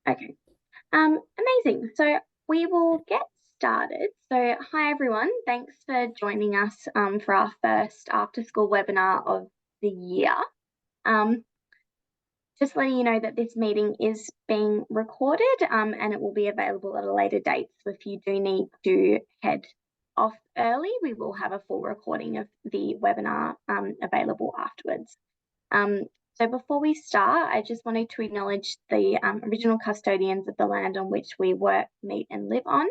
Okay. Amazing. So we will get started. So hi everyone, thanks for joining us for our first after school webinar of the year. Just letting you know that this meeting is being recorded and it will be available at a later date. So if you do need to head off early, we will have a full recording of the webinar available afterwards. So before we start, I just wanted to acknowledge the original custodians of the land on which we work, meet and live on.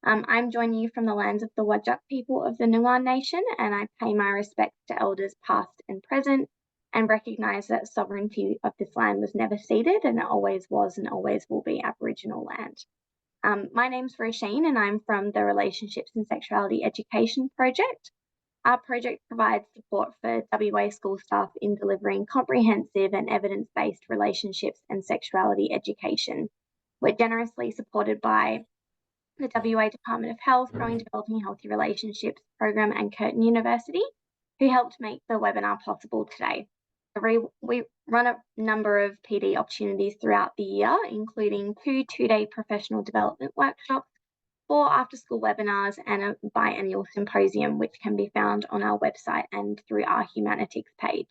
I'm joining you from the lands of the Whadjuk people of the Noongar Nation, and I pay my respects to elders past and present and recognise that sovereignty of this land was never ceded and it always was and always will be Aboriginal land. My name's Roisin and I'm from the Relationships and Sexuality Education Project. Our project provides support for WA school staff in delivering comprehensive and evidence-based relationships and sexuality education. We're generously supported by the WA Department of Health, Growing Developing Healthy Relationships Program and Curtin University, who helped make the webinar possible today. We run a number of PD opportunities throughout the year, including two-day professional development workshops, 4 after-school webinars and a biannual symposium, which can be found on our website and through our Humanitics page.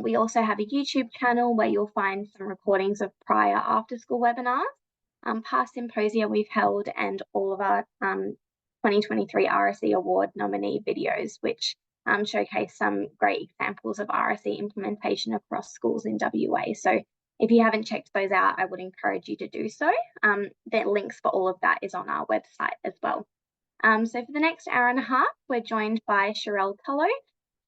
We also have a YouTube channel where you'll find some recordings of prior after-school webinars, past symposia we've held, and all of our 2023 RSE Award nominee videos, which showcase some great examples of RSE implementation across schools in WA. So if you haven't checked those out, I would encourage you to do so. The links for all of that is on our website as well. So for the next hour and a half, we're joined by Sharelle Tulloh.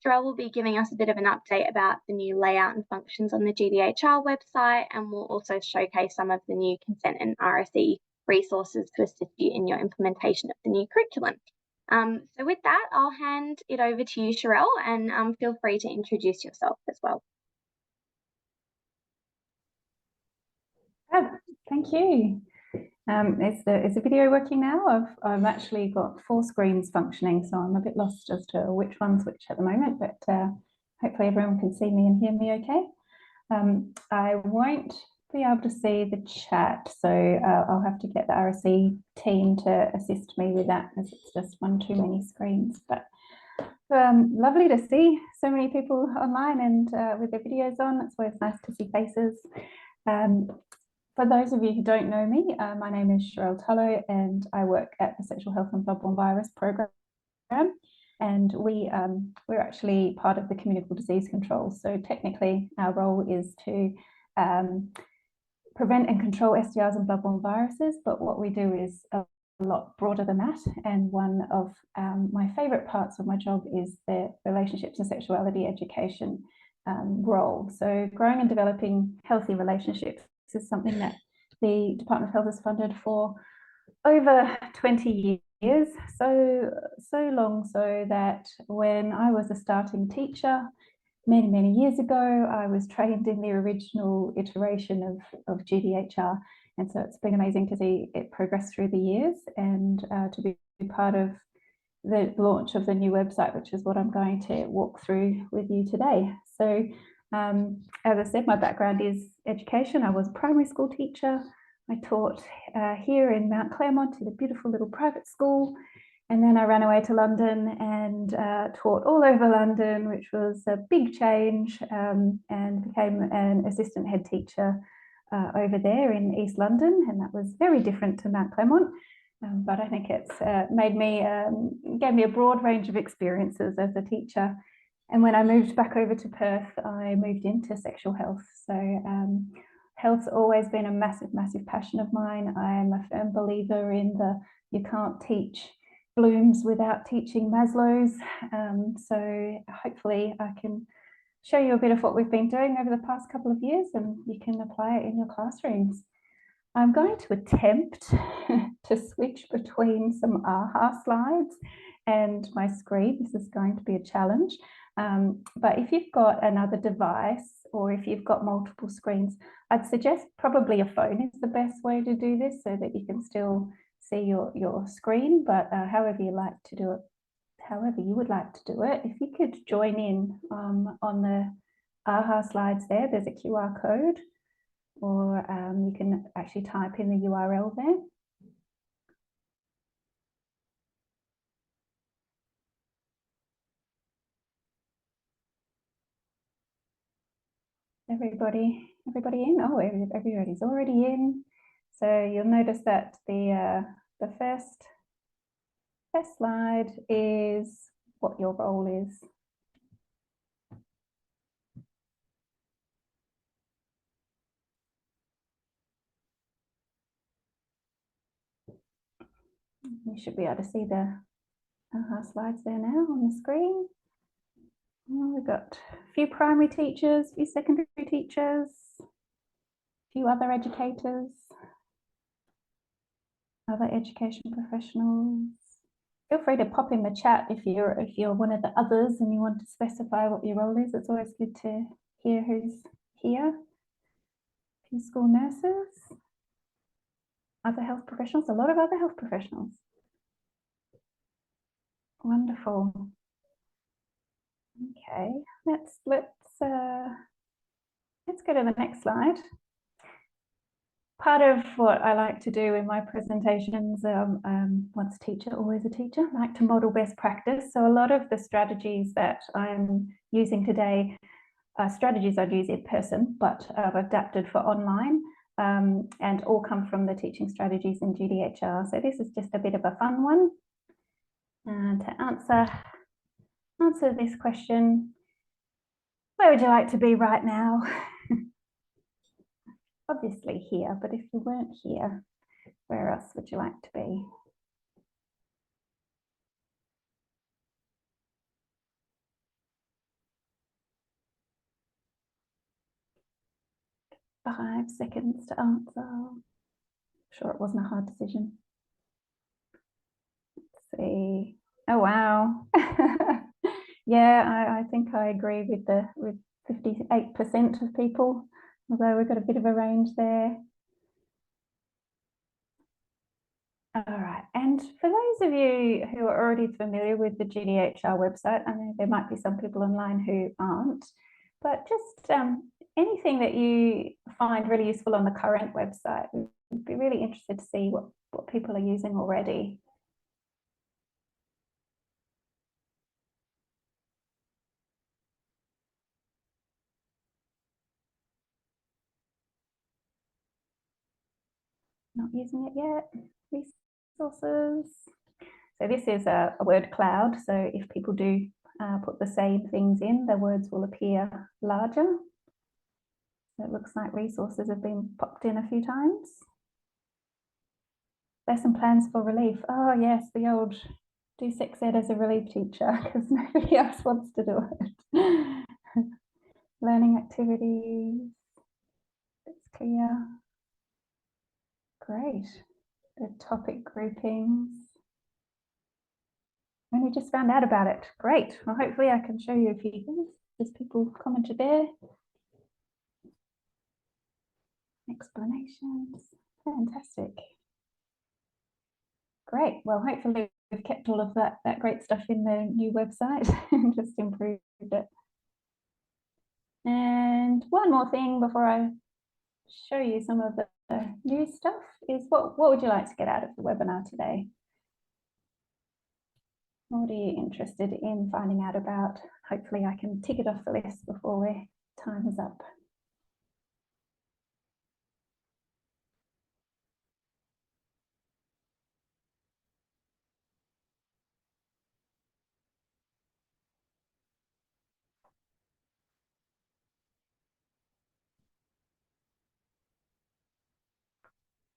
Sharelle will be giving us a bit of an update about the new layout and functions on the GDHR website, and we'll also showcase some of the new consent and RSE resources to assist you in your implementation of the new curriculum. So with that, I'll hand it over to you, Sharelle, and feel free to introduce yourself as well. Thank you. Is the video working now? I've actually got 4 screens functioning, so I'm a bit lost as to which one's which at the moment, but hopefully everyone can see me and hear me okay. I won't be able to see the chat, so I'll have to get the RSE team to assist me with that, as it's just one too many screens. But lovely to see so many people online and with their videos on. It's always nice to see faces. For those of you who don't know me, my name is Sharelle Tulloh and I work at the Sexual Health and Bloodborne Virus Program. And we're actually part of the communicable disease control. So technically our role is to prevent and control STIs and bloodborne viruses, but what we do is a lot broader than that. And one of my favourite parts of my job is the relationships and sexuality education role. So growing and developing healthy relationships is something that the Department of Health has funded for over 20 years, so long so that when I was a starting teacher many years ago, I was trained in the original iteration of GDHR, and so it's been amazing to see it progress through the years and to be part of the launch of the new website, which is what I'm going to walk through with you today. So as I said, my background is education. I was a primary school teacher. I taught here in Mount Claremont at a beautiful little private school. And then I ran away to London and taught all over London, which was a big change, and became an assistant head teacher over there in East London. And that was very different to Mount Claremont. But I think it's gave me a broad range of experiences as a teacher. And when I moved back over to Perth, I moved into sexual health. So health's always been a massive passion of mine. I am a firm believer in the you can't teach Bloom's without teaching Maslow's. So hopefully I can show you a bit of what we've been doing over the past couple of years and you can apply it in your classrooms. I'm going to attempt to switch between some AHA slides and my screen. This is going to be a challenge. But if you've got another device or if you've got multiple screens, I'd suggest probably a phone is the best way to do this so that you can still see your screen, but however you like to do it, however you would like to do it, if you could join in on the AHA slides there's a QR code. or you can actually type in the URL there. Everybody in? Oh, everybody's already in. So you'll notice that the first slide is what your role is. You should be able to see the slides there now on the screen. Oh, we've got a few primary teachers, a few secondary teachers, a few other educators, other education professionals. Feel free to pop in the chat if you're one of the others and you want to specify what your role is. It's always good to hear who's here. A few school nurses, other health professionals, a lot of other health professionals. Wonderful. Okay, let's go to the next slide. Part of what I like to do in my presentations, once a teacher, always a teacher, I like to model best practice. So a lot of the strategies that I'm using today are strategies I'd use in person, but I've adapted for online, and all come from the teaching strategies in GDHR. So this is just a bit of a fun one. To answer this question, where would you like to be right now? Obviously here, but if you weren't here, where else would you like to be? Five seconds to answer. I'm sure it wasn't a hard decision. Let's see. Oh wow. Yeah, I think I agree with 58% of people, although we've got a bit of a range there. All right, and for those of you who are already familiar with the GDHR website, I know there might be some people online who aren't, but just anything that you find really useful on the current website, we'd be really interested to see what people are using already. Not using it yet. Resources. So this is a word cloud. So if people do put the same things in, the words will appear larger. So it looks like resources have been popped in a few times. Lesson plans for relief. Oh yes, the old do sex ed as a relief teacher because nobody else wants to do it. Learning activities. It's clear. Great. The topic groupings. Only just found out about it. Great. Well, hopefully I can show you a few things. There's people commented there. Explanations. Fantastic. Great. Well, hopefully we've kept all of that great stuff in the new website and just improved it. And one more thing before I show you some of the new stuff is what would you like to get out of the webinar today? What are you interested in finding out about? Hopefully I can tick it off the list before time is up.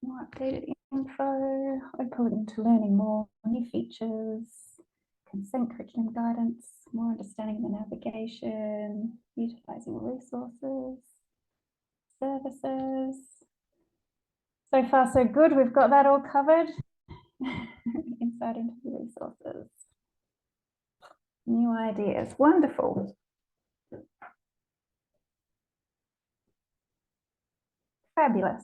More updated info, open to learning more, new features, consent curriculum guidance, more understanding the navigation, utilising resources, services. So far so good, we've got that all covered. Insight into the resources. New ideas, wonderful. Fabulous.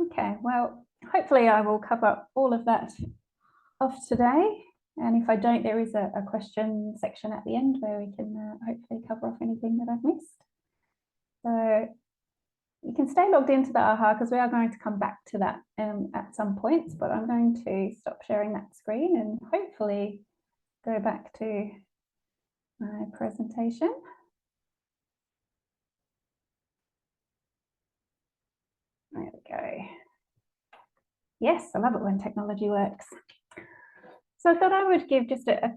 Okay, well, hopefully I will cover all of that off today. And if I don't, there is a question section at the end where we can hopefully cover off anything that I've missed. So You can stay logged into the AHA because we are going to come back to that at some points, but I'm going to stop sharing that screen and hopefully go back to my presentation. There we go. Yes, I love it when technology works. So I thought I would give just a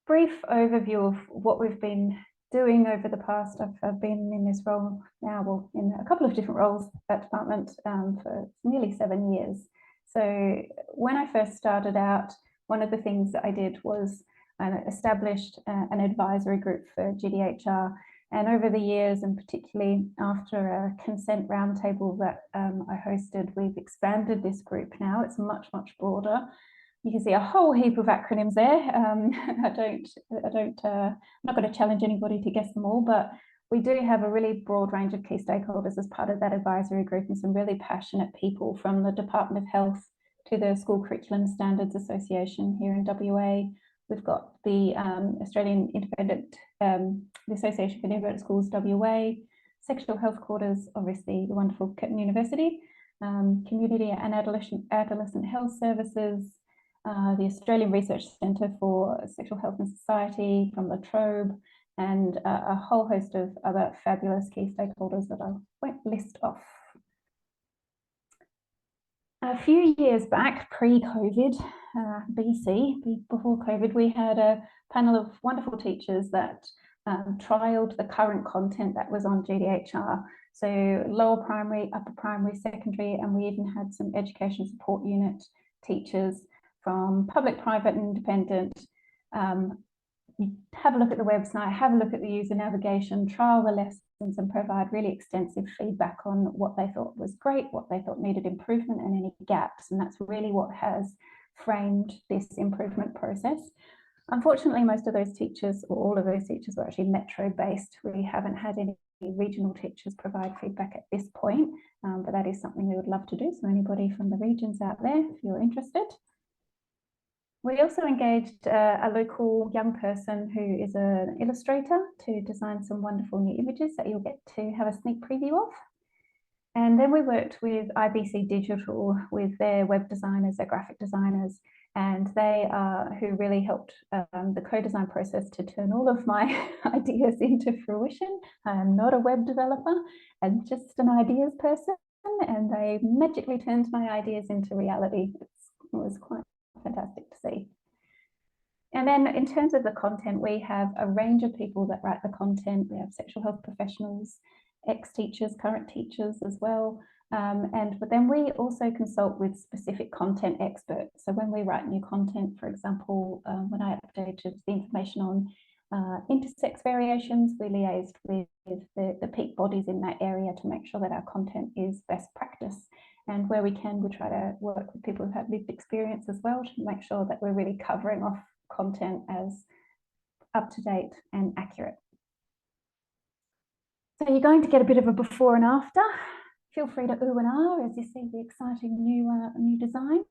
brief overview of what we've been doing over the past. I've been in this role now, well, in a couple of different roles at department for nearly 7 years. So when I first started out, one of the things that I did was I established an advisory group for GDHR. And over the years, and particularly after a consent roundtable that I hosted, we've expanded this group now. It's much, much broader. You can see a whole heap of acronyms there. I'm not going to challenge anybody to guess them all, but we do have a really broad range of key stakeholders as part of that advisory group, and some really passionate people from the Department of Health to the School Curriculum Standards Association here in WA. We've got the Australian Independent, the Association for Independent Schools WA, Sexual Health Quarters, obviously the wonderful Curtin University, Community and Adolescent Health Services, the Australian Research Centre for Sexual Health and Society from La Trobe, and a whole host of other fabulous key stakeholders that I won't list off. A few years back, pre-COVID, before COVID, we had a panel of wonderful teachers that trialled the current content that was on GDHR. So lower primary, upper primary, secondary, and we even had some education support unit teachers from public, private, and independent. Have a look at the website, have a look at the user navigation, trial the lessons, and provide really extensive feedback on what they thought was great, what they thought needed improvement, and any gaps. And that's really what has framed this improvement process. Unfortunately, most of those teachers, or all of those teachers, were actually metro-based. We haven't had any regional teachers provide feedback at this point, but that is something we would love to do. So anybody from the regions out there, if you're interested. We also engaged a local young person who is an illustrator to design some wonderful new images that you'll get to have a sneak preview of. And then we worked with IBC Digital, with their web designers, their graphic designers, and they are who really helped the co-design process to turn all of my ideas into fruition. I am not a web developer, I'm just an ideas person, and they magically turned my ideas into reality. It was quite fantastic to see. And then in terms of the content, we have a range of people that write the content. We have sexual health professionals, ex-teachers, current teachers as well. But then we also consult with specific content experts. So when we write new content, for example, when I updated the information on intersex variations, we liaised with the peak bodies in that area to make sure that our content is best practice. And where we can, we try to work with people who've had lived experience as well to make sure that we're really covering off content as up to date and accurate. So you're going to get a bit of a before and after. Feel free to ooh and ah as you see the exciting new designs.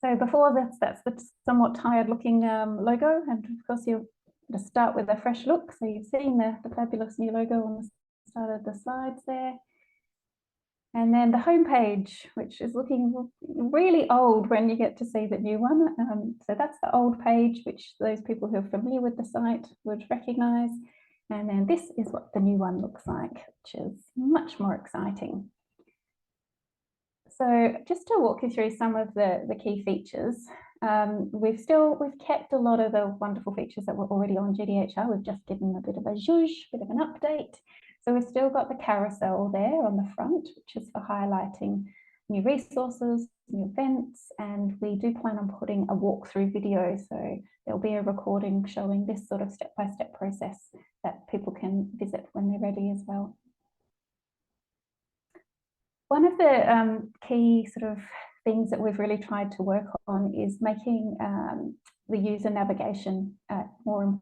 So before that's the somewhat tired looking logo, and of course you'll just start with a fresh look. So you've seen the fabulous new logo on the start of the slides there. And then the homepage, which is looking really old when you get to see the new one. So that's the old page, which those people who are familiar with the site would recognise. And then this is what the new one looks like, which is much more exciting. So just to walk you through some of the key features, we've kept a lot of the wonderful features that were already on GDHR. We've just given a bit of a zhuzh, bit of an update. So we've still got the carousel there on the front, which is for highlighting new resources, new events, and we do plan on putting a walkthrough video. So there'll be a recording showing this sort of step-by-step process that people can visit when they're ready as well. One of the key sort of things that we've really tried to work on is making the user navigation more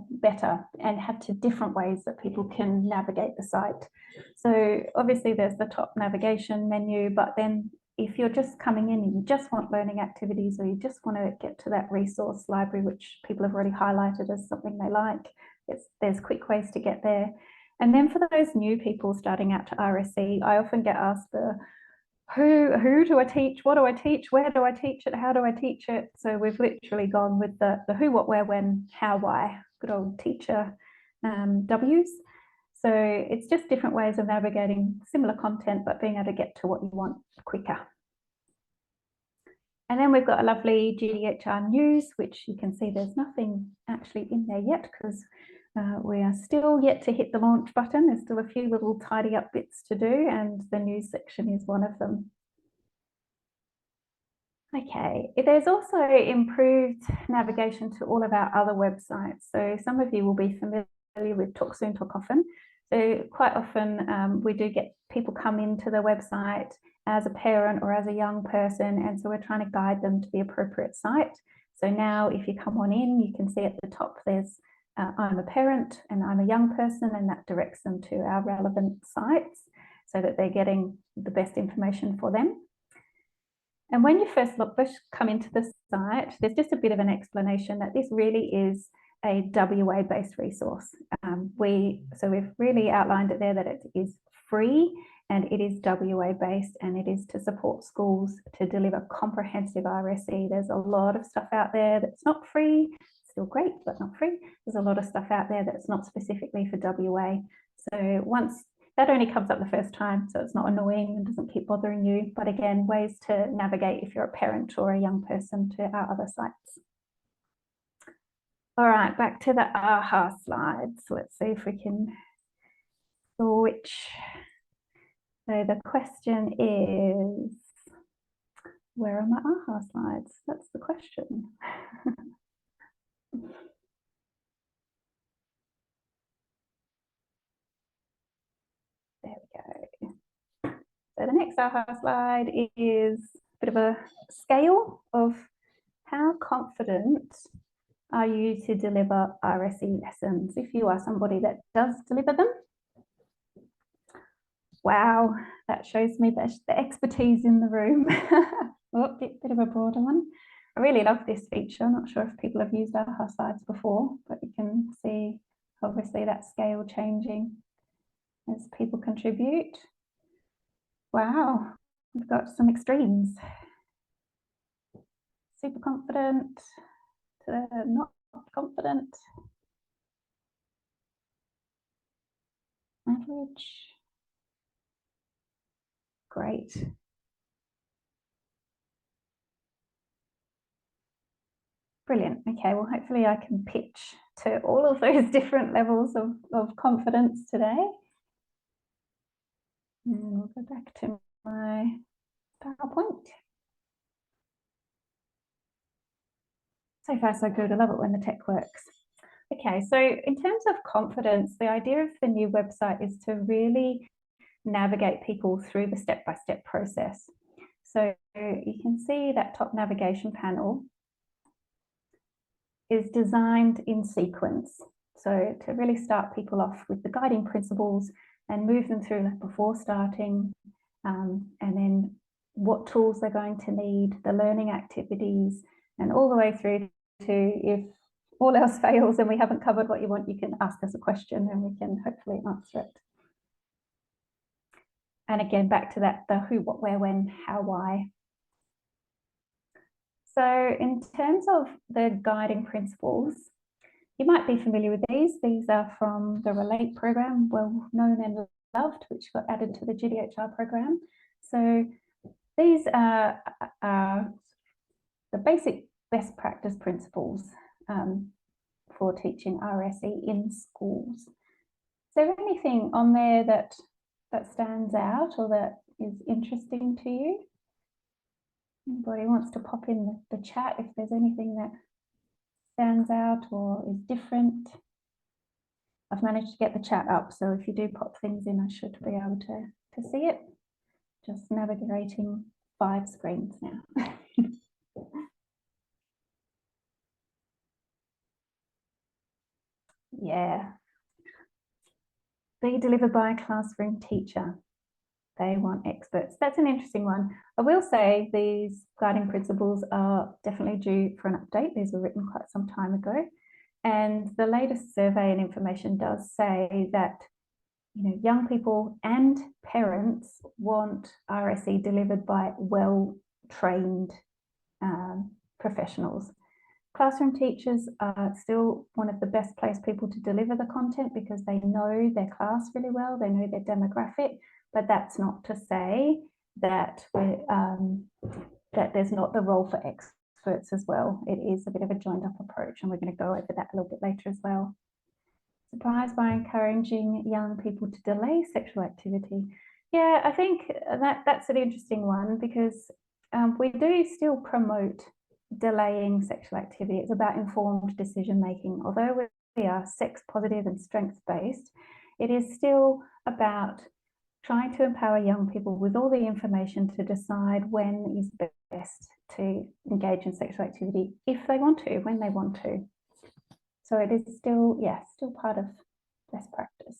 better, and have two different ways that people can navigate the site. So obviously there's the top navigation menu, but then if you're just coming in and you just want learning activities, or you just want to get to that resource library, which people have already highlighted as something they like, there's quick ways to get there. And then for those new people starting out to RSE, I often get asked the who do I teach? What do I teach? Where do I teach it? How do I teach it? So we've literally gone with the who, what, where, when, how, why, good old teacher W's. So it's just different ways of navigating similar content, but being able to get to what you want quicker. And then we've got a lovely GDHR news, which you can see there's nothing actually in there yet because we are still yet to hit the launch button. There's still a few little tidy up bits to do, and the news section is one of them. Okay, there's also improved navigation to all of our other websites. So some of you will be familiar with Talk Soon, Talk Often. So quite often we do get people come into the website as a parent or as a young person, and so we're trying to guide them to the appropriate site. So now if you come on in, you can see at the top there's I'm a parent and I'm a young person, and that directs them to our relevant sites so that they're getting the best information for them. And when you first come into the site, there's just a bit of an explanation that this really is a WA-based resource. So we've really outlined it there that it is free and it is WA-based, and it is to support schools to deliver comprehensive RSE. There's a lot of stuff out there that's not free, still great, but not free. There's a lot of stuff out there that's not specifically for WA. So once that only comes up the first time, so it's not annoying and doesn't keep bothering you. But again, ways to navigate if you're a parent or a young person to our other sites. All right, back to the AHA slides. Let's see if we can switch. So the question is, where are my AHA slides? That's the question. There we go. So the next AHA slide is a bit of a scale of how confident are you to deliver RSE lessons if you are somebody that does deliver them. Wow, that shows me the expertise in the room. Oh, bit of a broader one. I really love this feature. I'm not sure if people have used AHA slides before, but you can see obviously that scale changing as people contribute. Wow, we've got some extremes. Super confident to not confident. Average. Great. Brilliant. Okay, well, hopefully I can pitch to all of those different levels of confidence today. And we'll go back to my PowerPoint. So far, so good. I love it when the tech works. Okay, so in terms of confidence, the idea of the new website is to really navigate people through the step-by-step process. So you can see that top navigation panel is designed in sequence. So to really start people off with the guiding principles and move them through like before starting, and then what tools they're going to need, the learning activities, and all the way through to if all else fails and we haven't covered what you want, you can ask us a question and we can hopefully answer it. And again, back to that, the who, what, where, when, how, why. So in terms of the guiding principles, you might be familiar with these. These are from the Relate program, well known and loved, which got added to the GDHR program. So these are the basic best practice principles for teaching RSE in schools. Is there anything on there that stands out or that is interesting to you? Anybody wants to pop in the chat if there's anything that stands out or is different? I've managed to get the chat up, so if you do pop things in, I should be able to see it. Just navigating 5 screens now. Yeah. Be delivered by a classroom teacher. They want experts. That's an interesting one. I will say these guiding principles are definitely due for an update. These were written quite some time ago. And the latest survey and information does say that young people and parents want RSE delivered by well-trained professionals. Classroom teachers are still one of the best placed people to deliver the content because they know their class really well, they know their demographic, but that's not to say that that there's not the role for experts as well. It is a bit of a joined up approach, and we're going to go over that a little bit later as well. Surprised by encouraging young people to delay sexual activity. Yeah, I think that's an interesting one because we do still promote delaying sexual activity. It's about informed decision making. Although we are sex positive and strengths based, it is still about trying to empower young people with all the information to decide when is best to engage in sexual activity if they want to, when they want to. So it is still, still part of best practice.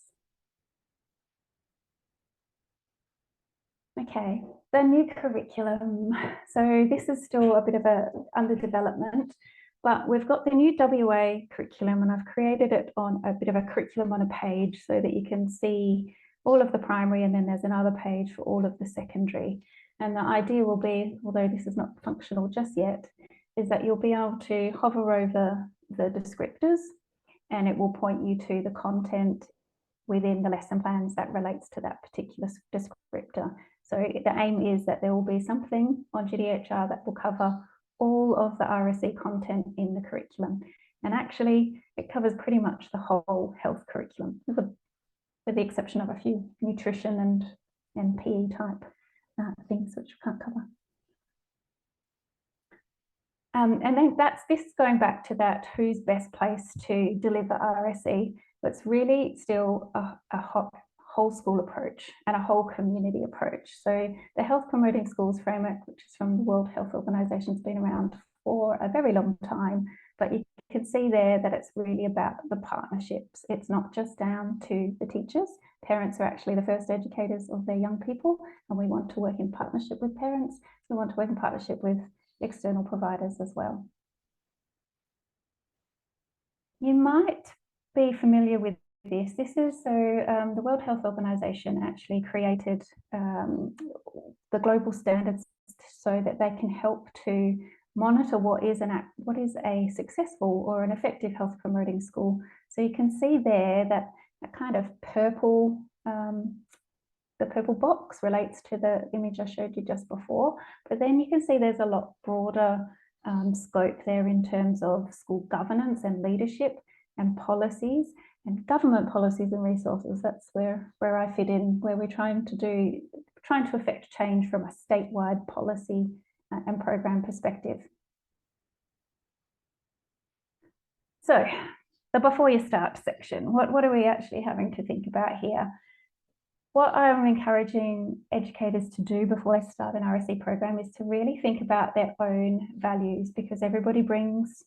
Okay, the new curriculum. So this is still a bit of a under development, but we've got the new WA curriculum, and I've created it on a bit of a curriculum on a page so that you can see all of the primary, and then there's another page for all of the secondary. And the idea will be, although this is not functional just yet, is that you'll be able to hover over the descriptors and it will point you to the content within the lesson plans that relates to that particular descriptor. So the aim is that there will be something on GDHR that will cover all of the RSE content in the curriculum. And actually, it covers pretty much the whole health curriculum, with the exception of a few nutrition and PE type things which we can't cover. And then this is going back to that who's best placed to deliver RSE. It's really still a whole school approach and a whole community approach. So the Health Promoting Schools framework, which is from the World Health Organization, has been around for a very long time, but you can see there that it's really about the partnerships. It's not just down to the teachers. Parents are actually the first educators of their young people, and we want to work in partnership with parents. We want to work in partnership with external providers as well. You might be familiar with this. This is the World Health Organization actually created the global standards so that they can help to monitor what is a successful or an effective health promoting school. So you can see there that kind of purple, the purple box relates to the image I showed you just before, but then you can see there's a lot broader scope there in terms of school governance and leadership and policies and government policies and resources. That's where I fit in, where we're trying to affect change from a statewide policy and program perspective. So the before you start section, what are we actually having to think about here? What I'm encouraging educators to do before they start an RSE program is to really think about their own values, because everybody brings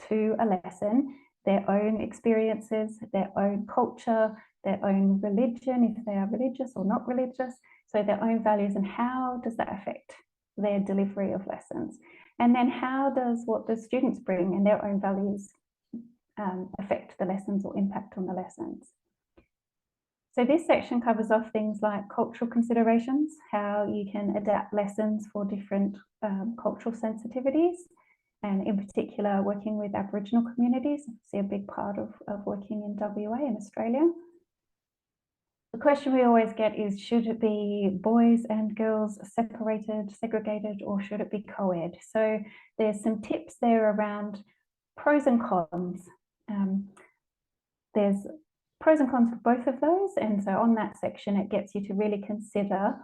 to a lesson their own experiences, their own culture, their own religion, if they are religious or not religious, so their own values, and how does that affect their delivery of lessons? And then how does what the students bring and their own values affect the lessons or impact on the lessons? So this section covers off things like cultural considerations, how you can adapt lessons for different cultural sensitivities, and in particular working with Aboriginal communities. Obviously a big part of working in WA in Australia. The question we always get is, should it be boys and girls separated, segregated, or should it be co-ed? So there's some tips there around pros and cons. There's pros and cons for both of those, and so on that section it gets you to really consider,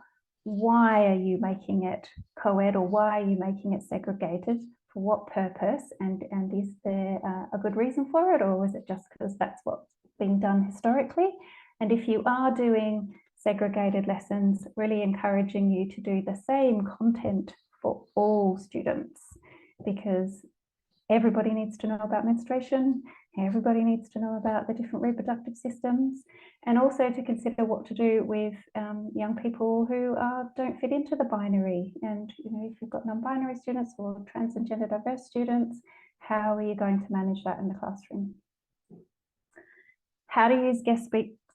why are you making it co-ed, or why are you making it segregated, for what purpose, and is there a good reason for it, or is it just because that's what's been done historically? And if you are doing segregated lessons, really encouraging you to do the same content for all students, because everybody needs to know about menstruation, everybody needs to know about the different reproductive systems, and also to consider what to do with young people who don't fit into the binary. And if you've got non-binary students or trans and gender diverse students, how are you going to manage that in the classroom? How to use guest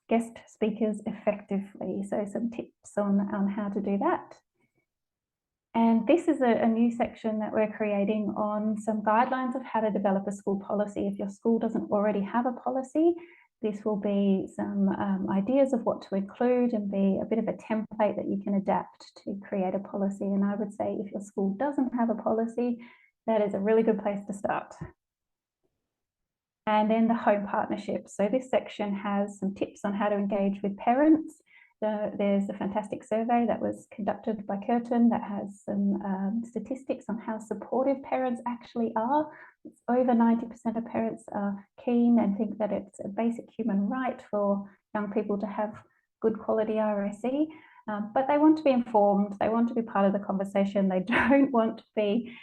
guest speakers effectively. So some tips on how to do that. And this is a new section that we're creating on some guidelines of how to develop a school policy. If your school doesn't already have a policy, this will be some ideas of what to include and be a bit of a template that you can adapt to create a policy. And I would say if your school doesn't have a policy, that is a really good place to start. And then the home partnerships. So this section has some tips on how to engage with parents. There's a fantastic survey that was conducted by Curtin that has some statistics on how supportive parents actually are. It's over 90% of parents are keen and think that it's a basic human right for young people to have good quality RSE, but they want to be informed, they want to be part of the conversation, they don't want to be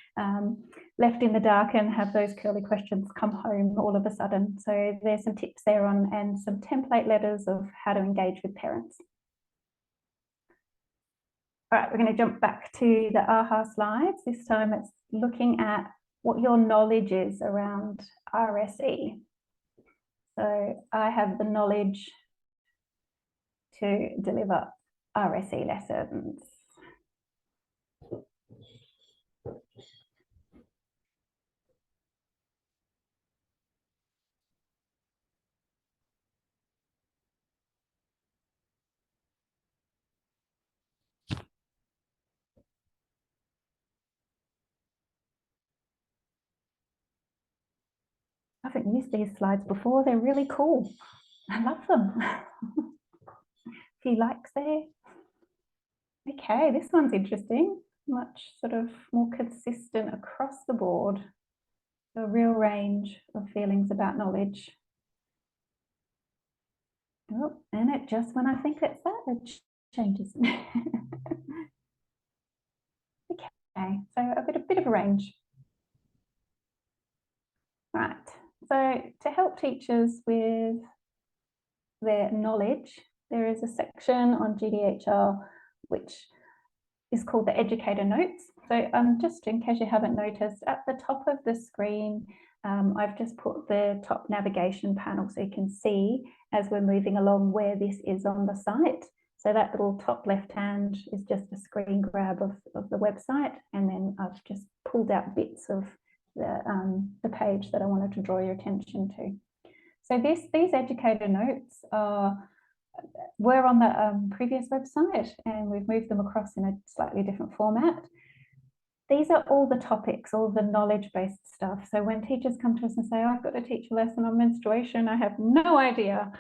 left in the dark and have those curly questions come home all of a sudden. So there's some tips there on and some template letters of how to engage with parents. All right, we're going to jump back to the AHA slides. This time it's looking at what your knowledge is around RSE. So I have the knowledge to deliver RSE lessons. I haven't used these slides before. They're really cool. I love them. A few likes there. Okay, this one's interesting. Much sort of more consistent across the board. A real range of feelings about knowledge. Oh, and it just when I think it's that, it changes. Okay, so a bit of a range. Right, so to help teachers with their knowledge, there is a section on GDHR which is called the Educator Notes. So just in case you haven't noticed, at the top of the screen, I've just put the top navigation panel so you can see as we're moving along where this is on the site. So that little top left hand is just a screen grab of the website, and then I've just pulled out bits of the page that I wanted to draw your attention to. So these educator notes were on the previous website, and we've moved them across in a slightly different format. These are all the topics, all the knowledge-based stuff. So when teachers come to us and say, oh, I've got to teach a lesson on menstruation, I have no idea.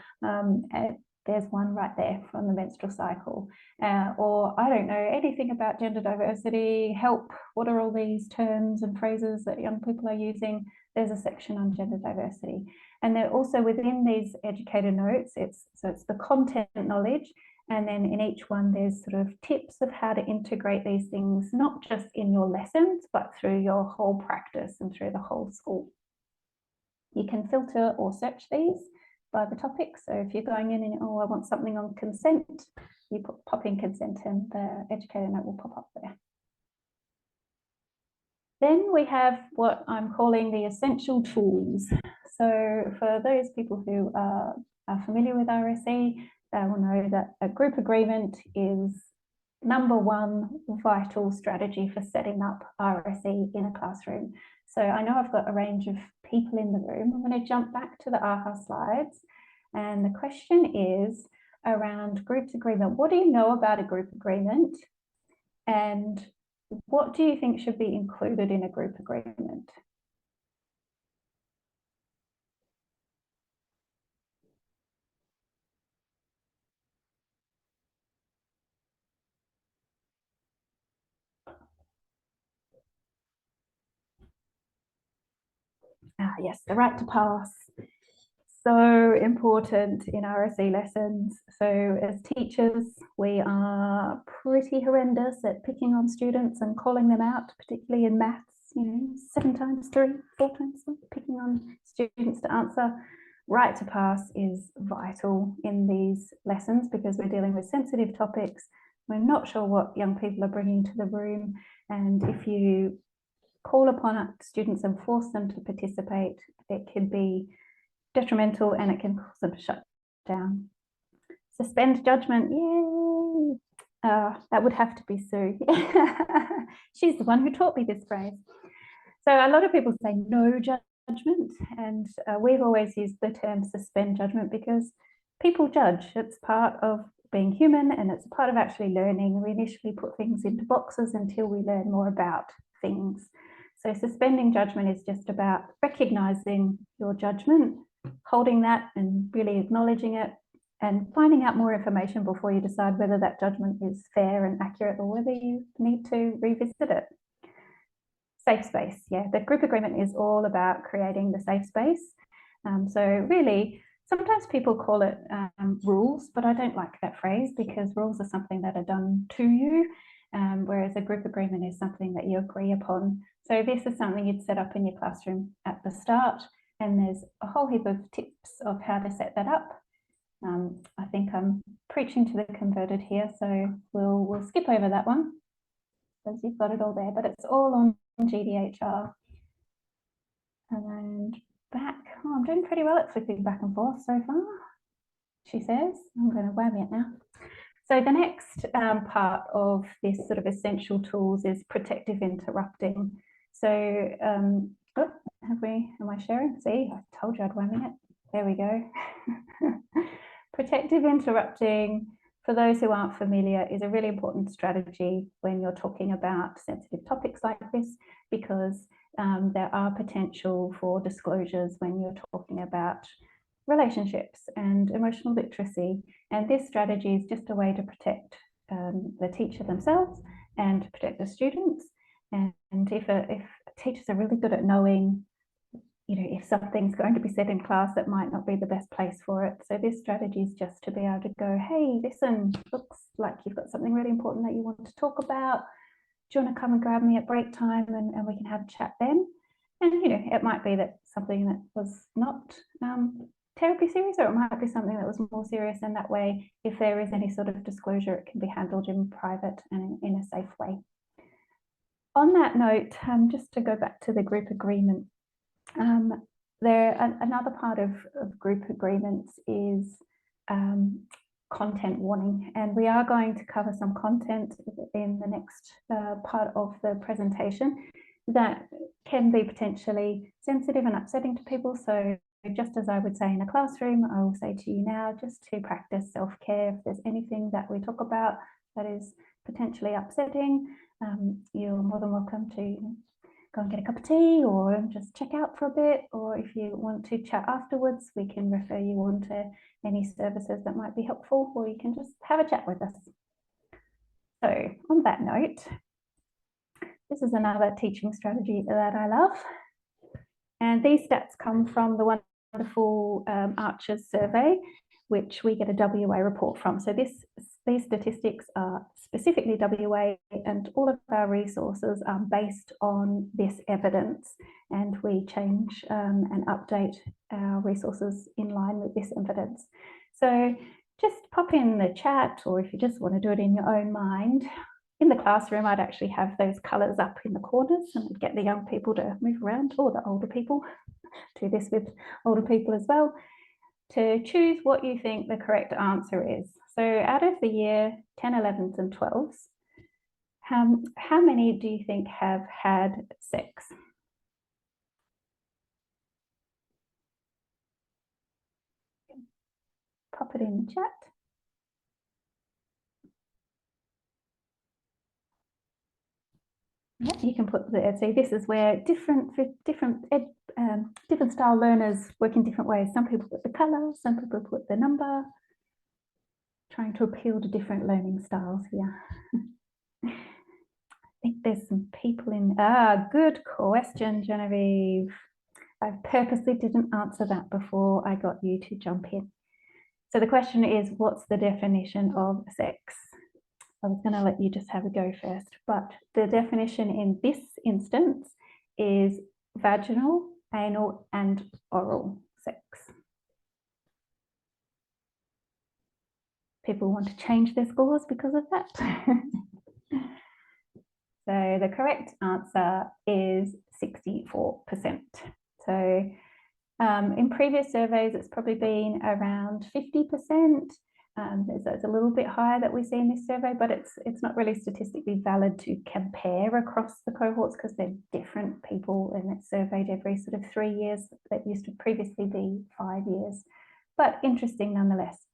There's one right there from the menstrual cycle. Or I don't know anything about gender diversity, help, what are all these terms and phrases that young people are using? There's a section on gender diversity. And they're also within these educator notes, it's the content knowledge, and then in each one there's sort of tips of how to integrate these things, not just in your lessons, but through your whole practice and through the whole school. You can filter or search these by the topic. So if you're going in and, oh, I want something on consent, you pop in consent and the educator note will pop up there. Then we have what I'm calling the essential tools. So for those people who are familiar with RSE, they will know that a group agreement is #1 vital strategy for setting up RSE in a classroom. So I know I've got a range of people in the room. I'm going to jump back to the AHA slides. And the question is around groups agreement. What do you know about a group agreement? And what do you think should be included in a group agreement? Yes, the right to pass. So important in RSE lessons. So as teachers, we are pretty horrendous at picking on students and calling them out, particularly in maths, 7 times 3, 4 times 4, picking on students to answer. Right to pass is vital in these lessons because we're dealing with sensitive topics. We're not sure what young people are bringing to the room. And if you call upon students and force them to participate, it can be detrimental and it can cause them to shut down. Suspend judgment, yay. That would have to be Sue. She's the one who taught me this phrase. So a lot of people say no judgment, and we've always used the term suspend judgment because people judge. It's part of being human, and it's part of actually learning. We initially put things into boxes until we learn more about things. So suspending judgment is just about recognizing your judgment, holding that and really acknowledging it, and finding out more information before you decide whether that judgment is fair and accurate or whether you need to revisit it. Safe space, yeah, the group agreement is all about creating the safe space. So really, sometimes people call it rules, but I don't like that phrase because rules are something that are done to you, whereas a group agreement is something that you agree upon. So this is something you'd set up in your classroom at the start, and there's a whole heap of tips of how to set that up. I think I'm preaching to the converted here, so we'll skip over that one because you've got it all there, but it's all on GDHR. And back, oh, I'm doing pretty well at flipping back and forth so far, she says. I'm going to whammy it now. So the next part of this sort of essential tools is protective interrupting. So am I sharing? See, I told you I'd whammy it. There we go. Protective interrupting, for those who aren't familiar, is a really important strategy when you're talking about sensitive topics like this, because there are potential for disclosures when you're talking about relationships and emotional literacy. And this strategy is just a way to protect the teacher themselves and protect the students. And if teachers are really good at knowing, you know, if something's going to be said in class that might not be the best place for it. So this strategy is just to be able to go, hey, listen, looks like you've got something really important that you want to talk about. Do you want to come and grab me at break time and we can have a chat then? And, you know, it might be that something that was not terribly serious, or it might be something that was more serious, and that way, if there is any sort of disclosure, it can be handled in private and in a safe way. On that note, just to go back to the group agreement, another part of group agreements is content warning, and we are going to cover some content in the next part of the presentation that can be potentially sensitive and upsetting to people. So just as I would say in a classroom, I will say to you now, just to practice self-care. If there's anything that we talk about that is potentially upsetting, you're more than welcome to go and get a cup of tea or just check out for a bit, or if you want to chat afterwards, we can refer you on to any services that might be helpful, or you can just have a chat with us. So on that note, this is another teaching strategy that I love, and these stats come from the wonderful Archers survey, which we get a WA report from. So these statistics are specifically WA, and all of our resources are based on this evidence, and we change and update our resources in line with this evidence. So just pop in the chat, or if you just want to do it in your own mind. In the classroom, I'd actually have those colours up in the corners, and we'd get the young people to move around, or the older people. Do this with older people as well, to choose what you think the correct answer is. So out of the year 10, 11s and 12s, how many do you think have had sex? Pop it in the chat. Yeah, you can put there. So this is where different style learners work in different ways. Some people put the colour, some people put the number, trying to appeal to different learning styles here. I think there's some people in. Good question, Genevieve. I purposely didn't answer that before I got you to jump in. So the question is, what's the definition of sex? I was going to let you just have a go first, but the definition in this instance is vaginal, anal, and oral sex. People want to change their scores because of that. So the correct answer is 64%. So in previous surveys, it's probably been around 50%. It's a little bit higher that we see in this survey, but it's not really statistically valid to compare across the cohorts because they're different people and it's surveyed every sort of 3 years. That used to previously be 5 years, but interesting nonetheless.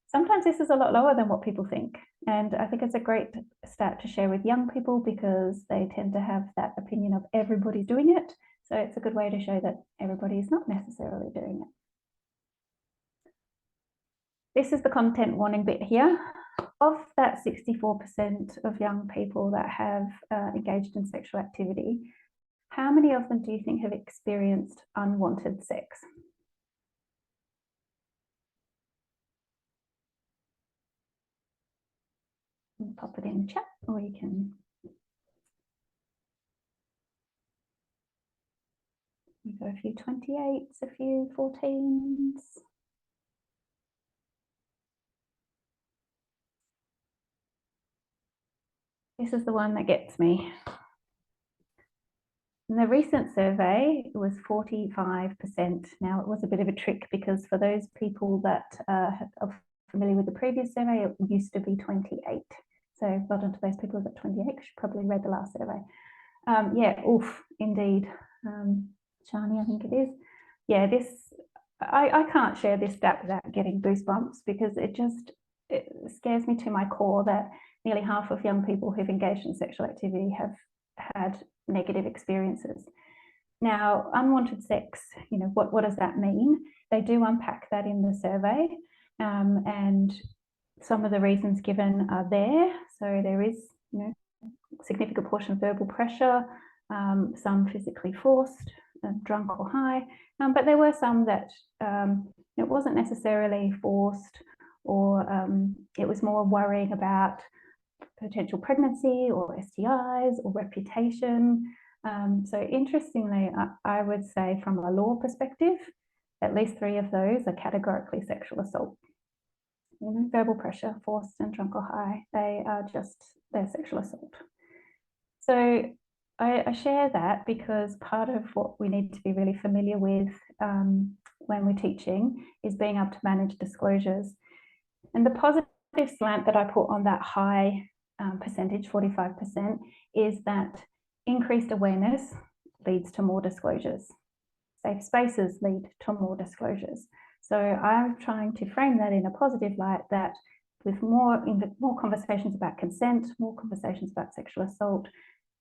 Sometimes this is a lot lower than what people think. And I think it's a great stat to share with young people because they tend to have that opinion of everybody's doing it. So it's a good way to show that everybody is not necessarily doing it. This is the content warning bit here. Of that 64% of young people that have engaged in sexual activity, how many of them do you think have experienced unwanted sex? You can pop it in the chat, or you can. You've got a few 28s, a few 14s. This is the one that gets me. In the recent survey, it was 45%. Now, it was a bit of a trick because for those people that are familiar with the previous survey, it used to be 28. So well done to those people that 28, you should probably read the last survey. Yeah, oof, indeed. Shani, I think it is. Yeah, this, I can't share this stat without getting goosebumps because it scares me to my core that nearly half of young people who've engaged in sexual activity have had negative experiences. Now, unwanted sex, you know, what does that mean? They do unpack that in the survey, and some of the reasons given are there. So there is, you know, significant portion of verbal pressure, some physically forced, drunk or high, but there were some that it wasn't necessarily forced, or it was more worrying about potential pregnancy or STIs or reputation. So interestingly, I would say from a law perspective, at least 3 of those are categorically sexual assault. You know, verbal pressure, forced and drunk or high, they're sexual assault. So I share that because part of what we need to be really familiar with when we're teaching is being able to manage disclosures. And the positive slant that I put on that high percentage, 45%, is that increased awareness leads to more disclosures. Safe spaces lead to more disclosures. So I'm trying to frame that in a positive light, that with more conversations about consent, more conversations about sexual assault,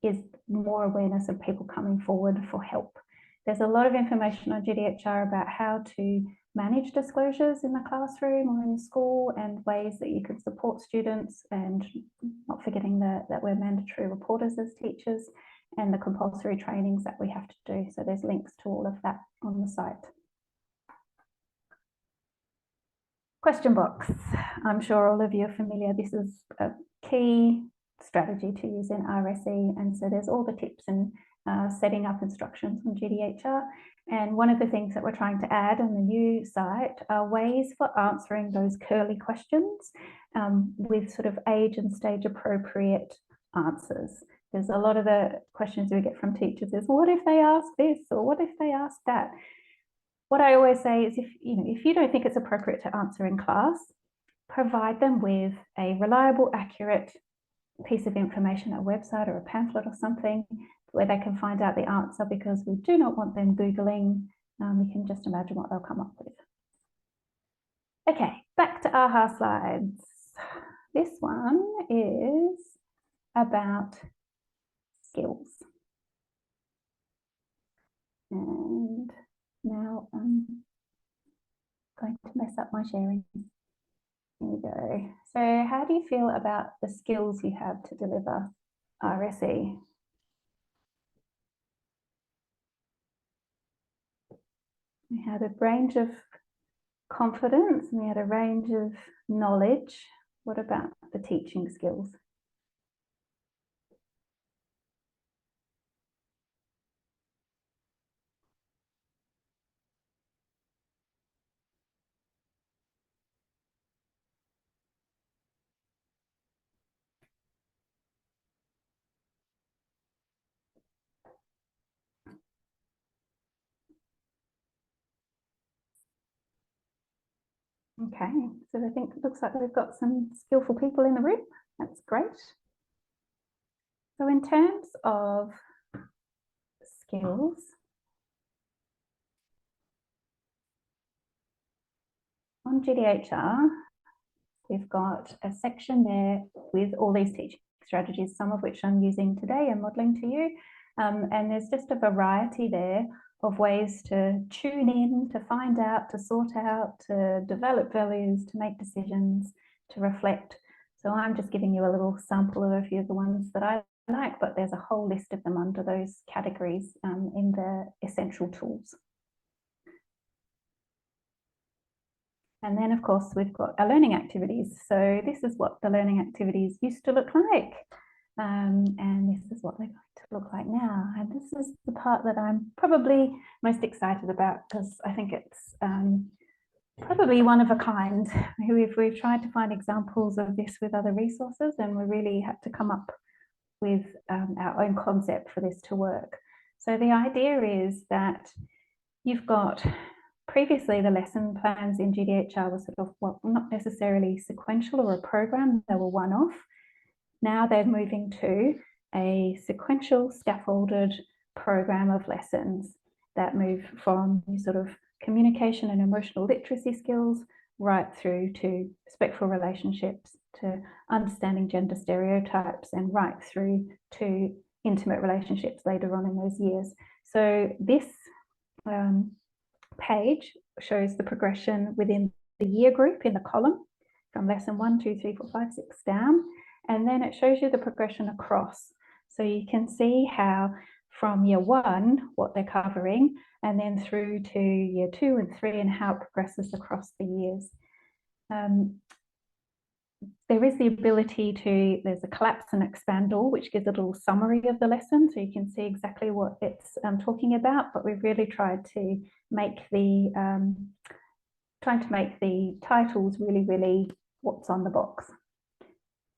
is more awareness of people coming forward for help. There's a lot of information on GDHR about how to manage disclosures in the classroom or in the school, and ways that you can support students, and not forgetting that we're mandatory reporters as teachers, and the compulsory trainings that we have to do. So there's links to all of that on the site. Question box. I'm sure all of you are familiar. This is a key strategy to use in RSE, and so there's all the tips and setting up instructions on GDHR. And one of the things that we're trying to add on the new site are ways for answering those curly questions with sort of age and stage appropriate answers. There's a lot of the questions we get from teachers is, what if they ask this, or what if they ask that? What I always say is, if you don't think it's appropriate to answer in class, provide them with a reliable, accurate piece of information, a website or a pamphlet or something, where they can find out the answer, because we do not want them Googling. You can just imagine what they'll come up with. Okay, back to AHA slides. This one is about skills. And now I'm going to mess up my sharing. Here we go. So how do you feel about the skills you have to deliver RSE? We had a range of confidence and we had a range of knowledge. What about the teaching skills? Okay, so I think it looks like we've got some skillful people in the room. That's great. So in terms of skills, on GDHR, we've got a section there with all these teaching strategies, some of which I'm using today and modelling to you. And there's just a variety there of ways to tune in, to find out, to sort out, to develop values, to make decisions, to reflect. So I'm just giving you a little sample of a few of the ones that I like, but there's a whole list of them under those categories in the essential tools. And then, of course, we've got our learning activities. So this is what the learning activities used to look like. And this is what they're going to look like now. And this is the part that I'm probably most excited about, because I think it's probably one of a kind. We've tried to find examples of this with other resources, and we really had to come up with our own concept for this to work. So the idea is that you've got, previously the lesson plans in GDHR were sort of, well, not necessarily sequential or a program, they were one-off. Now they're moving to a sequential scaffolded program of lessons that move from sort of communication and emotional literacy skills right through to respectful relationships, to understanding gender stereotypes, and right through to intimate relationships later on in those years. So this page shows the progression within the year group in the column from lesson 1, 2, 3, 4, 5, 6 down, and then it shows you the progression across. So you can see how from year 1 what they're covering, and then through to year 2 and 3, and how it progresses across the years. There is the ability to, there's a collapse and expand all, which gives a little summary of the lesson, so you can see exactly what it's talking about. But we've really tried to make the titles really what's on the box.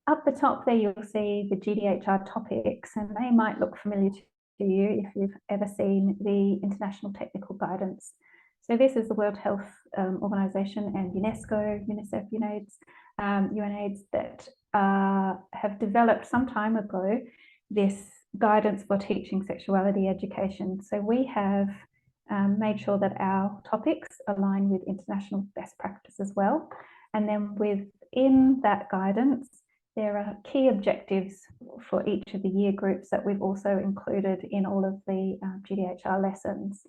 Up the top there, you'll see the GDHR topics, and they might look familiar to you if you've ever seen the International Technical Guidance. So this is the World Health Organization and UNESCO, UNICEF, UNAIDS that have developed some time ago this guidance for teaching sexuality education. So we have made sure that our topics align with international best practice as well. And then within that guidance, there are key objectives for each of the year groups that we've also included in all of the GDHR lessons.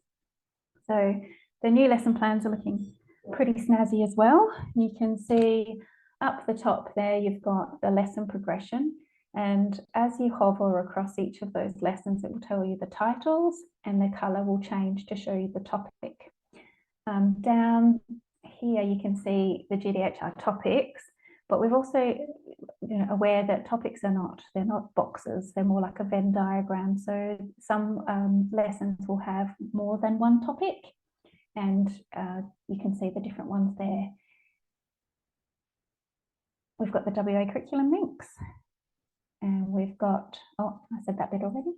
So the new lesson plans are looking pretty snazzy as well. You can see up the top there, you've got the lesson progression. And as you hover across each of those lessons, it will tell you the titles, and the color will change to show you the topic. Down here, you can see the GDHR topics, but we've also aware that topics they're not boxes, they're more like a Venn diagram. So some lessons will have more than one topic, and you can see the different ones there. We've got the WA curriculum links, and we've got, oh, I said that bit already.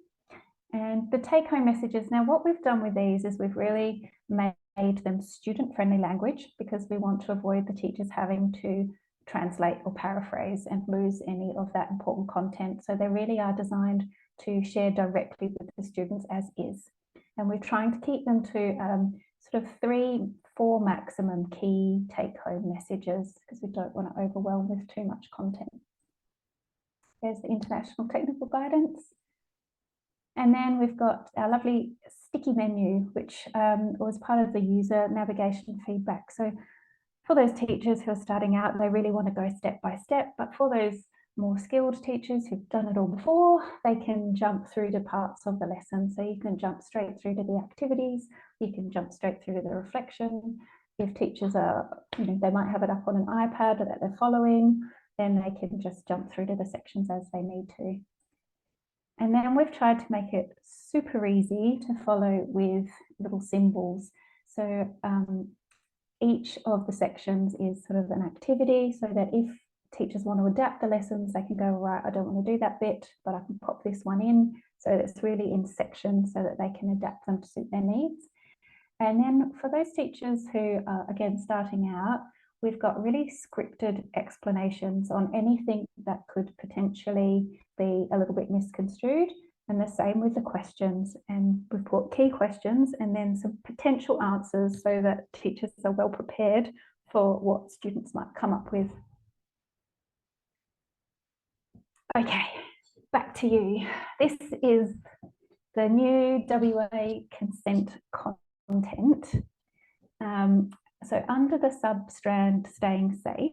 And the take-home messages. Now, what we've done with these is we've really made them student-friendly language, because we want to avoid the teachers having to translate or paraphrase and lose any of that important content. So they really are designed to share directly with the students as is. And we're trying to keep them to sort of 3-4 maximum key take-home messages, because we don't want to overwhelm with too much content. There's the International Technical Guidance. And then we've got our lovely sticky menu, which was part of the user navigation feedback. So for those teachers who are starting out, they really want to go step by step, but for those more skilled teachers who've done it all before, they can jump through to parts of the lesson. So you can jump straight through to the activities, you can jump straight through to the reflection. If teachers are, they might have it up on an iPad that they're following, then they can just jump through to the sections as they need to. And then we've tried to make it super easy to follow with little symbols. So each of the sections is sort of an activity, so that if teachers want to adapt the lessons, they can go, right, I don't want to do that bit, but I can pop this one in. So it's really in sections so that they can adapt them to suit their needs. And then for those teachers who are, again, starting out, we've got really scripted explanations on anything that could potentially be a little bit misconstrued. And the same with the questions. And we've put key questions and then some potential answers so that teachers are well prepared for what students might come up with. Okay, back to you. This is the new WA consent content. So under the sub-strand staying safe,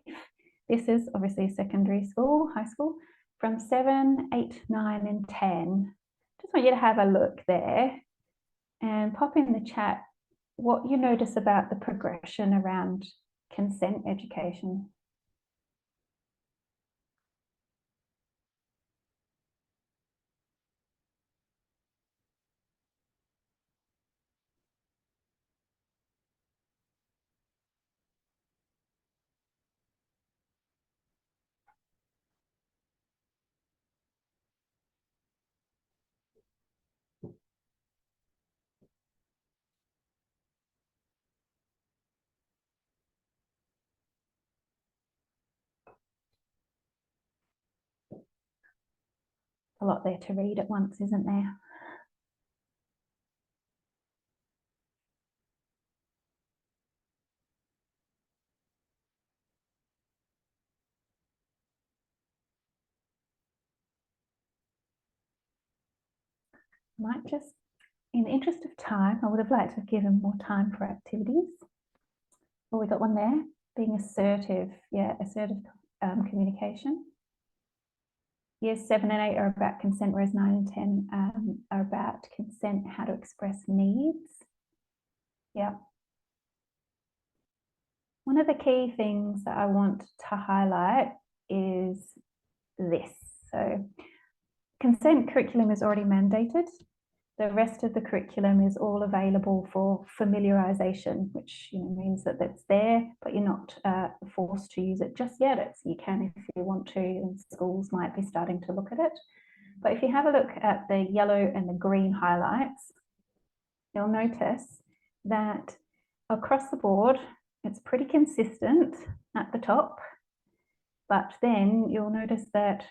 this is obviously secondary school, high school, from 7, 8, 9 and 10. Just want you to have a look there and pop in the chat what you notice about the progression around consent education. A lot there to read at once, isn't there? Might just, in the interest of time, I would have liked to have given more time for activities. Oh, we got one there, being assertive. Yeah, assertive communication. Years 7 and 8 are about consent, whereas 9 and 10 are about consent, how to express needs. Yeah. One of the key things that I want to highlight is this. So consent curriculum is already mandated. The rest of the curriculum is all available for familiarisation, which means that it's there, but you're not forced to use it just yet. You can if you want to, and schools might be starting to look at it. But if you have a look at the yellow and the green highlights, you'll notice that across the board, it's pretty consistent at the top, but then you'll notice that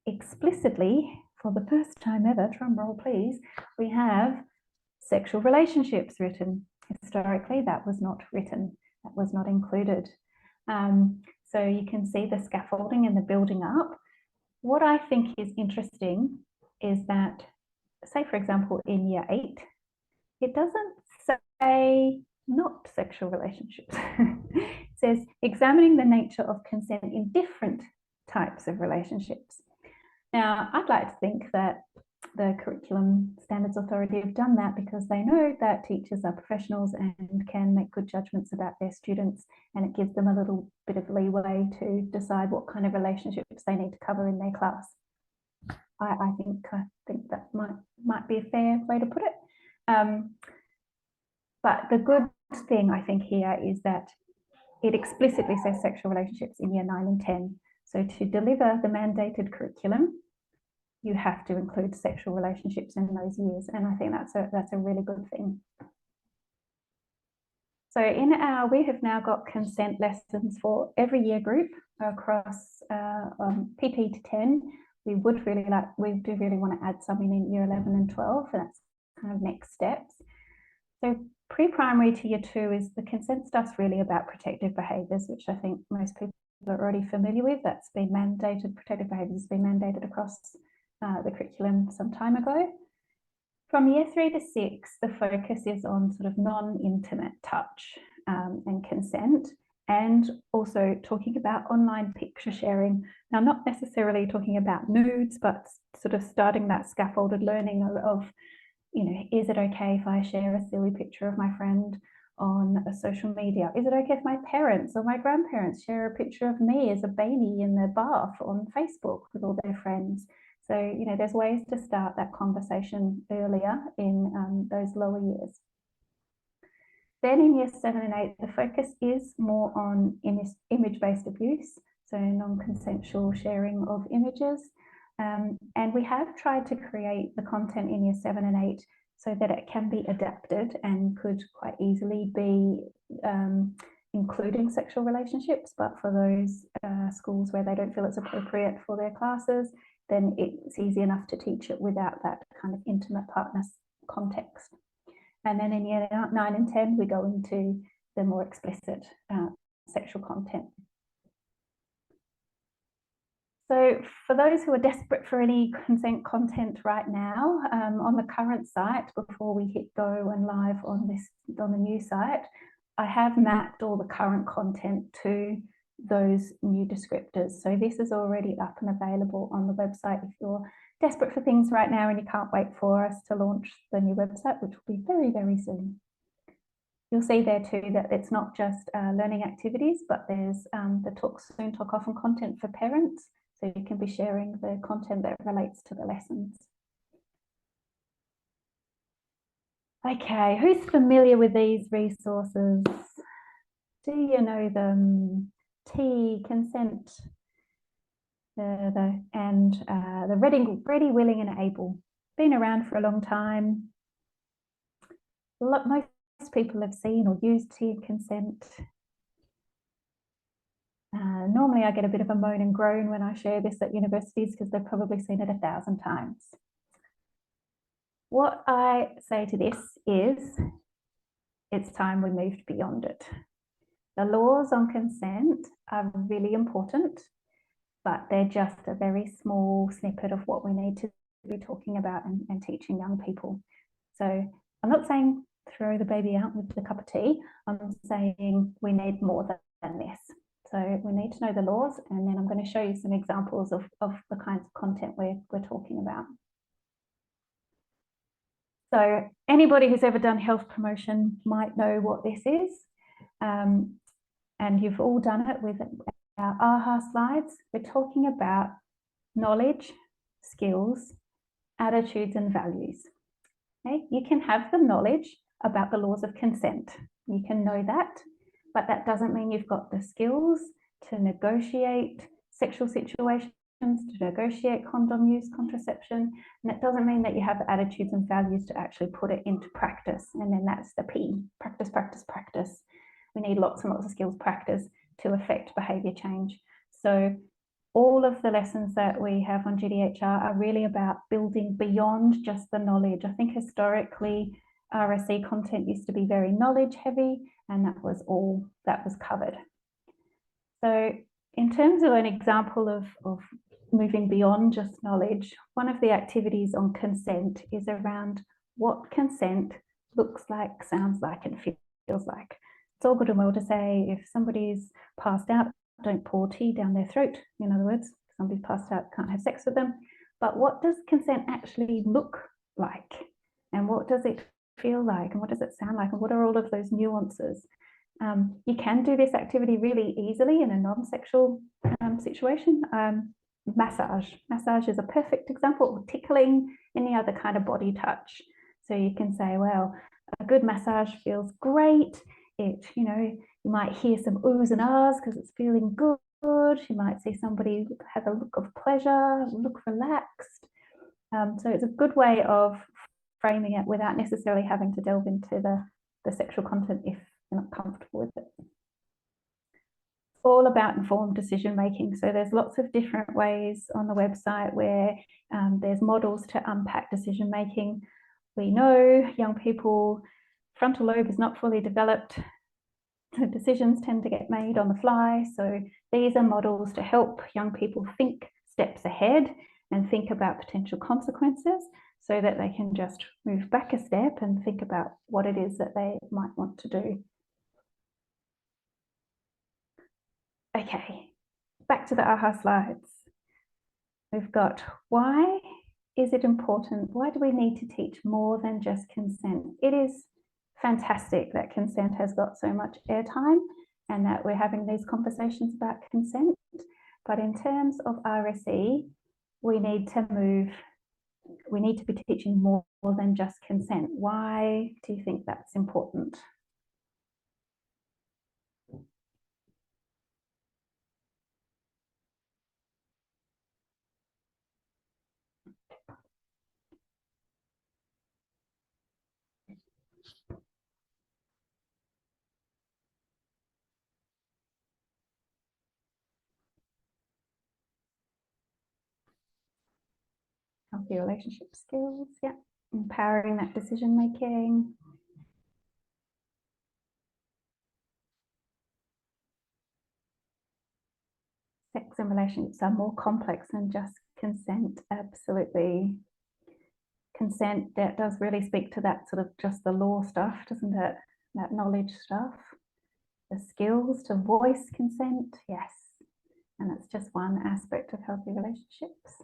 explicitly, for the first time ever, drum roll please, we have sexual relationships written. Historically, that was not written, that was not included. So you can see the scaffolding and the building up. What I think is interesting is that, say for example, in year 8, it doesn't say not sexual relationships. It says examining the nature of consent in different types of relationships. Now, I'd like to think that the Curriculum Standards Authority have done that because they know that teachers are professionals and can make good judgments about their students, and it gives them a little bit of leeway to decide what kind of relationships they need to cover in their class. I think that might be a fair way to put it. But the good thing I think here is that it explicitly says sexual relationships in year 9 and 10. So to deliver the mandated curriculum, you have to include sexual relationships in those years, and I think that's a really good thing. So we have now got consent lessons for every year group across PP to 10. We do really want to add some in year 11 and 12, and that's kind of next steps. So pre-primary to year 2 is the consent stuff's really about protective behaviours, which I think most people are already familiar with. That's been mandated, protective behaviours has been mandated across the curriculum some time ago. From year 3 to 6, the focus is on sort of non-intimate touch and consent, and also talking about online picture sharing. Now, not necessarily talking about nudes, but sort of starting that scaffolded learning of is it okay if I share a silly picture of my friend on a social media? Is it okay if my parents or my grandparents share a picture of me as a baby in the bath on Facebook with all their friends? So, there's ways to start that conversation earlier in those lower years. Then in year 7 and 8, the focus is more on image-based abuse, so non-consensual sharing of images. And we have tried to create the content in year 7 and 8 so that it can be adapted and could quite easily be including sexual relationships, but for those schools where they don't feel it's appropriate for their classes, then it's easy enough to teach it without that kind of intimate partner context. And then in year 9 and 10, we go into the more explicit sexual content. So for those who are desperate for any consent content right now, on the current site, before we hit go and live on the new site, I have mapped all the current content to those new descriptors. So this is already up and available on the website if you're desperate for things right now and you can't wait for us to launch the new website, which will be very, very soon. You'll see there too that it's not just learning activities, but there's the talk soon, talk often content for parents. So you can be sharing the content that relates to the lessons. Okay, who's familiar with these resources? Do you know them? T, consent, the ready, willing and able. Been around for a long time. Most people have seen or used T consent. Normally I get a bit of a moan and groan when I share this at universities because they've probably seen it 1,000 times. What I say to this is, it's time we moved beyond it. The laws on consent are really important, but they're just a very small snippet of what we need to be talking about and teaching young people. So I'm not saying throw the baby out with the cup of tea. I'm saying we need more than this. So we need to know the laws, and then I'm going to show you some examples of the kinds of content we're talking about. So anybody who's ever done health promotion might know what this is. And you've all done it with our AHA slides. We're talking about knowledge, skills, attitudes, and values. Okay? You can have the knowledge about the laws of consent. You can know that, but that doesn't mean you've got the skills to negotiate sexual situations, to negotiate condom use, contraception, and it doesn't mean that you have the attitudes and values to actually put it into practice. And then that's the P, practice, practice, practice. We need lots and lots of skills practice to affect behaviour change. So all of the lessons that we have on GDHR are really about building beyond just the knowledge. I think historically RSE content used to be very knowledge heavy, and that was all that was covered. So in terms of an example of moving beyond just knowledge, one of the activities on consent is around what consent looks like, sounds like, and feels like. It's all good and well to say if somebody's passed out, don't pour tea down their throat. In other words, if somebody's passed out, can't have sex with them. But what does consent actually look like? And what does it feel like? And what does it sound like? And what are all of those nuances? You can do this activity really easily in a non-sexual situation. Massage. Massage is a perfect example, or tickling, any other kind of body touch. So you can say, well, a good massage feels great. It, you know, you might hear some oohs and ahs because it's feeling good. You might see somebody have a look of pleasure, look relaxed. So it's a good way of framing it without necessarily having to delve into the sexual content if you're not comfortable with it. It's all about informed decision making. So there's lots of different ways on the website where there's models to unpack decision making. We know young people, frontal lobe is not fully developed. So decisions tend to get made on the fly. So these are models to help young people think steps ahead and think about potential consequences so that they can just move back a step and think about what it is that they might want to do. Okay, back to the AHA slides. We've got why is it important? Why do we need to teach more than just consent? It is fantastic that consent has got so much airtime and that we're having these conversations about consent. But in terms of RSE, we need to be teaching more than just consent. Why do you think that's important? healthy relationship skills, yeah. Empowering that decision making. Sex and relationships are more complex than just consent, absolutely. Consent, that does really speak to that sort of just the law stuff, doesn't it? That knowledge stuff. The skills to voice consent, yes. And that's just one aspect of healthy relationships.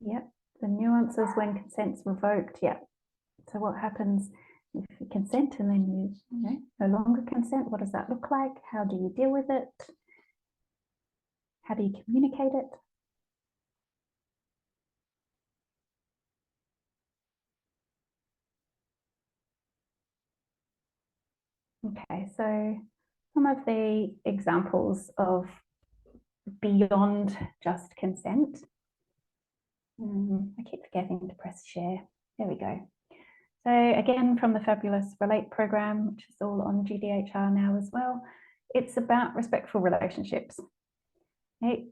Yep. The nuances when consent's revoked, yep. So what happens if you consent and then you no longer consent? What does that look like? How do you deal with it? How do you communicate it? Okay, so some of the examples of beyond just consent. I keep forgetting to press share. There we go. So again, from the fabulous Relate program, which is all on GDHR now as well, it's about respectful relationships. Okay.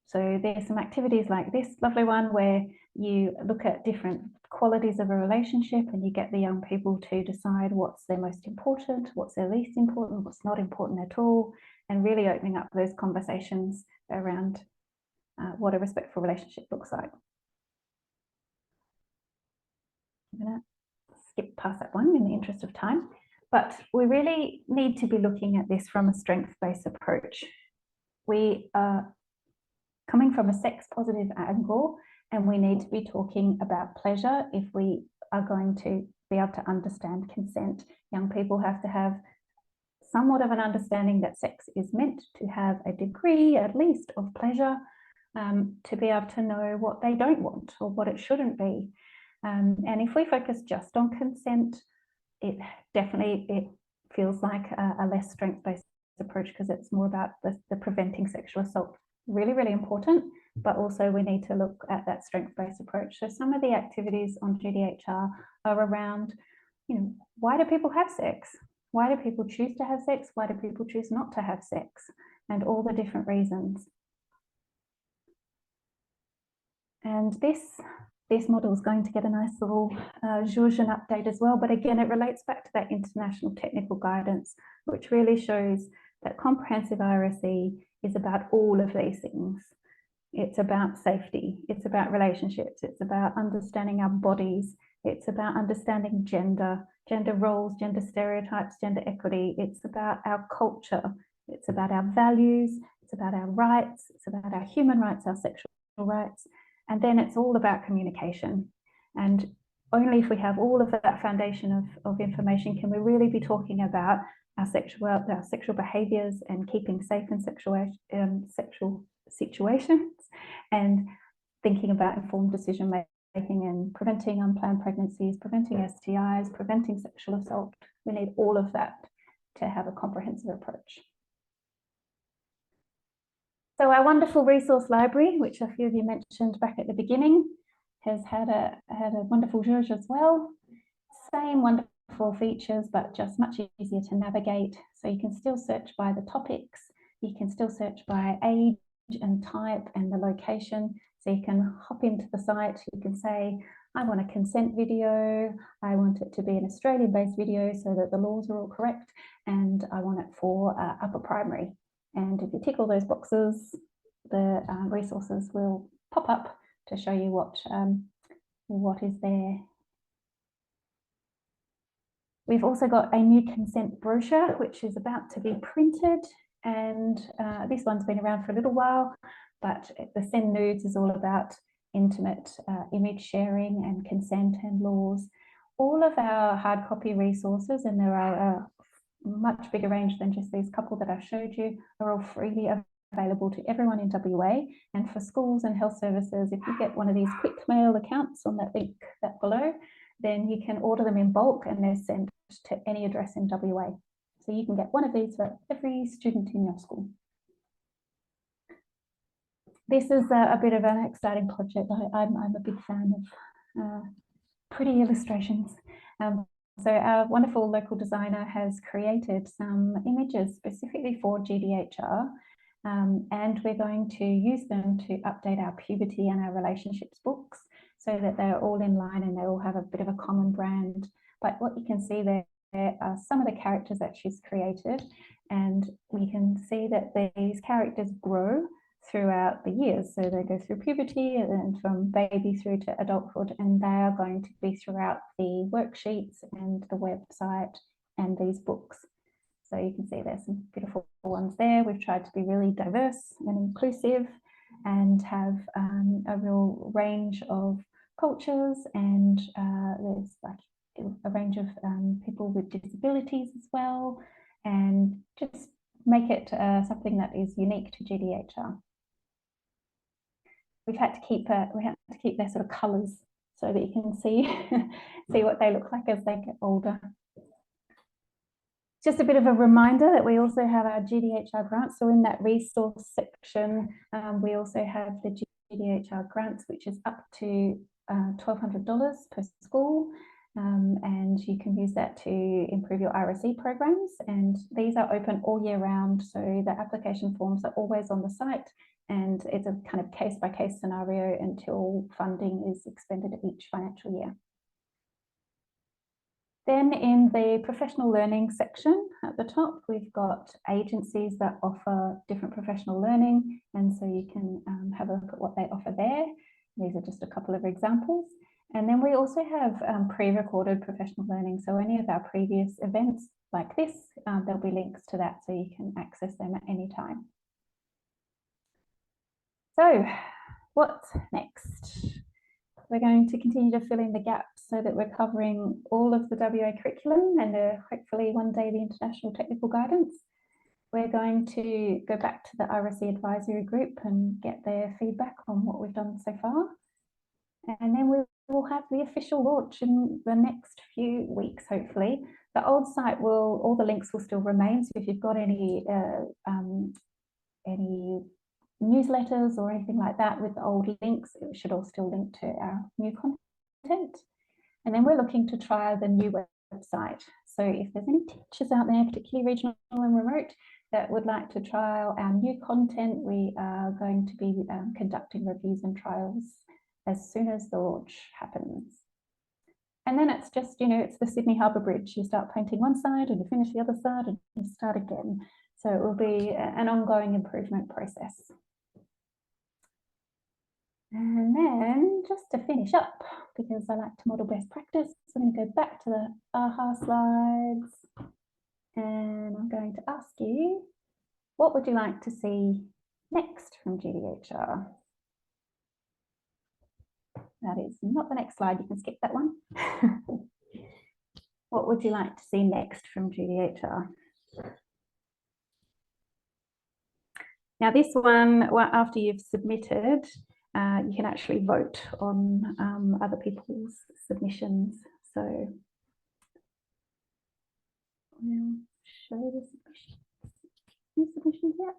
So there's some activities like this lovely one where you look at different qualities of a relationship and you get the young people to decide what's their most important, what's their least important, what's not important at all, and really opening up those conversations around what a respectful relationship looks like. I'm going to skip past that one in the interest of time, but we really need to be looking at this from a strength-based approach. We are coming from a sex positive angle, and we need to be talking about pleasure if we are going to be able to understand consent. Young people have to have somewhat of an understanding that sex is meant to have a degree, at least, of pleasure, to be able to know what they don't want or what it shouldn't be. And if we focus just on consent, it feels like a less strength-based approach, because it's more about the preventing sexual assault. Really, really important, but also we need to look at that strength-based approach. So some of the activities on GDHR are around, why do people have sex? Why do people choose to have sex? Why do people choose not to have sex? And all the different reasons. And this model is going to get a nice little Georgian update as well. But again, it relates back to that international technical guidance, which really shows that comprehensive RSE is about all of these things. It's about safety, it's about relationships, it's about understanding our bodies, it's about understanding gender roles, gender stereotypes, gender equity, it's about our culture, it's about our values, it's about our rights, it's about our human rights, our sexual rights, and then it's all about communication. And only if we have all of that foundation of information can we really be talking about our sexual behaviours and keeping safe in sexual situations, and thinking about informed decision making and preventing unplanned pregnancies, preventing STIs, preventing sexual assault. We need all of that to have a comprehensive approach. So our wonderful resource library, which a few of you mentioned back at the beginning, has had a wonderful George as well. Same wonderful features, but just much easier to navigate. So you can still search by the topics, you can still search by age and type and the location. So you can hop into the site, you can say, I want a consent video, I want it to be an Australian-based video so that the laws are all correct, and I want it for upper primary. And if you tick all those boxes, the resources will pop up to show you what is there. We've also got a new consent brochure, which is about to be printed. And this one's been around for a little while, but the Send Nudes is all about intimate image sharing and consent and laws. All of our hard copy resources, and there are a much bigger range than just these couple that I've showed you, are all freely available to everyone in WA. And for schools and health services, if you get one of these quick mail accounts on that link that below, then you can order them in bulk and they're sent to any address in WA. So you can get one of these for every student in your school. This is a bit of an exciting project. I'm a big fan of pretty illustrations. So our wonderful local designer has created some images specifically for GDHR and we're going to use them to update our puberty and our relationships books so that they're all in line and they all have a bit of a common brand. But what you can see there are some of the characters that she's created, and we can see that these characters grow throughout the years. So they go through puberty and from baby through to adulthood, and they are going to be throughout the worksheets and the website and these books. So you can see there's some beautiful ones there. We've tried to be really diverse and inclusive and have a real range of cultures, and there's like a range of people with disabilities as well, and just make it something that is unique to GDHR. We had to keep their sort of colours so that you can see see what they look like as they get older. Just a bit of a reminder that we also have our GDHR grants. So in that resource section, we also have the GDHR grants, which is up to $1,200 per school. And you can use that to improve your RSE programs. And these are open all year round. So the application forms are always on the site. And it's a kind of case-by-case scenario until funding is expended each financial year. Then in the professional learning section at the top, we've got agencies that offer different professional learning. And so you can have a look at what they offer there. These are just a couple of examples. And then we also have pre-recorded professional learning. So any of our previous events like this, there'll be links to that so you can access them at any time. So what's next? We're going to continue to fill in the gaps so that we're covering all of the WA curriculum and hopefully one day the international technical guidance. We're going to go back to the RSE advisory group and get their feedback on what we've done so far. And then we will have the official launch in the next few weeks, hopefully. The old site all the links will still remain. So if you've got any newsletters or anything like that with the old links, it should all still link to our new content. And then we're looking to try the new website. So if there's any teachers out there, particularly regional and remote, that would like to trial our new content, we are going to be conducting reviews and trials as soon as the launch happens. And then it's just, it's the Sydney Harbour Bridge. You start painting one side and you finish the other side and you start again. So it will be an ongoing improvement process. And then just to finish up, because I like to model best practice, I'm going to go back to the AHA slides. And I'm going to ask you, what would you like to see next from GDHR? That is not the next slide, you can skip that one. What would you like to see next from GDHR? Now this one, well, after you've submitted, you can actually vote on other people's submissions. So I'll show the submissions yet.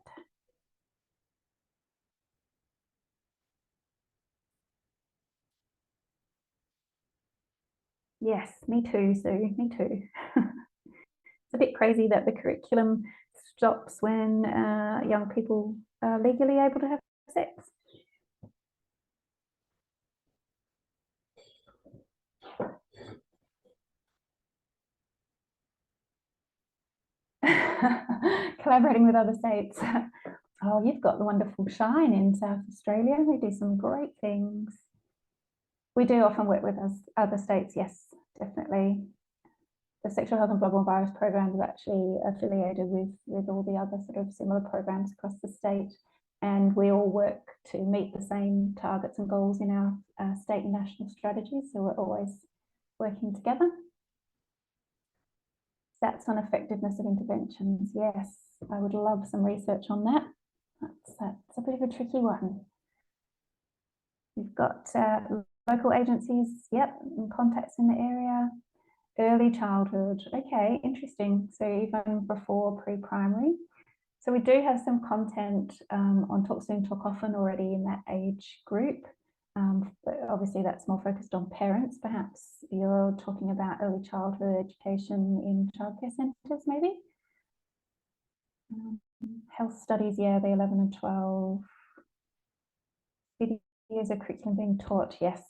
Yes, me too, Sue, me too. It's a bit crazy that the curriculum stops when young people are legally able to have sex. Collaborating with other states. Oh, you've got the wonderful Shine in South Australia. They do some great things. We do often work with other states, yes, definitely. The Sexual Health and Bloodborne Virus program is actually affiliated with all the other sort of similar programs across the state. And we all work to meet the same targets and goals in our state and national strategies. So we're always working together. Stats on effectiveness of interventions. Yes, I would love some research on that. That's a bit of a tricky one. We've got local agencies, yep, and contacts in the area. Early childhood, okay, interesting. So even before pre-primary. So we do have some content on Talk Soon, Talk Often already in that age group. But obviously that's more focused on parents. Perhaps you're talking about early childhood education in childcare centres maybe? Health studies, yeah, the 11 and 12. Videos of curriculum being taught, yes,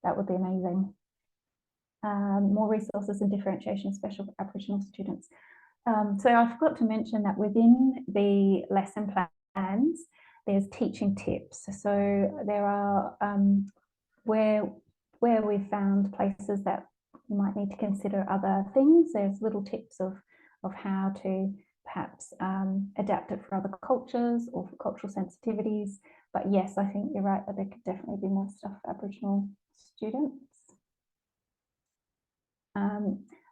that would be amazing. More resources and differentiation, special Aboriginal students. So I forgot to mention that within the lesson plans, there's teaching tips. So there are where we've found places that you might need to consider other things. There's little tips of how to perhaps adapt it for other cultures or for cultural sensitivities. But yes, I think you're right that there could definitely be more stuff for Aboriginal students.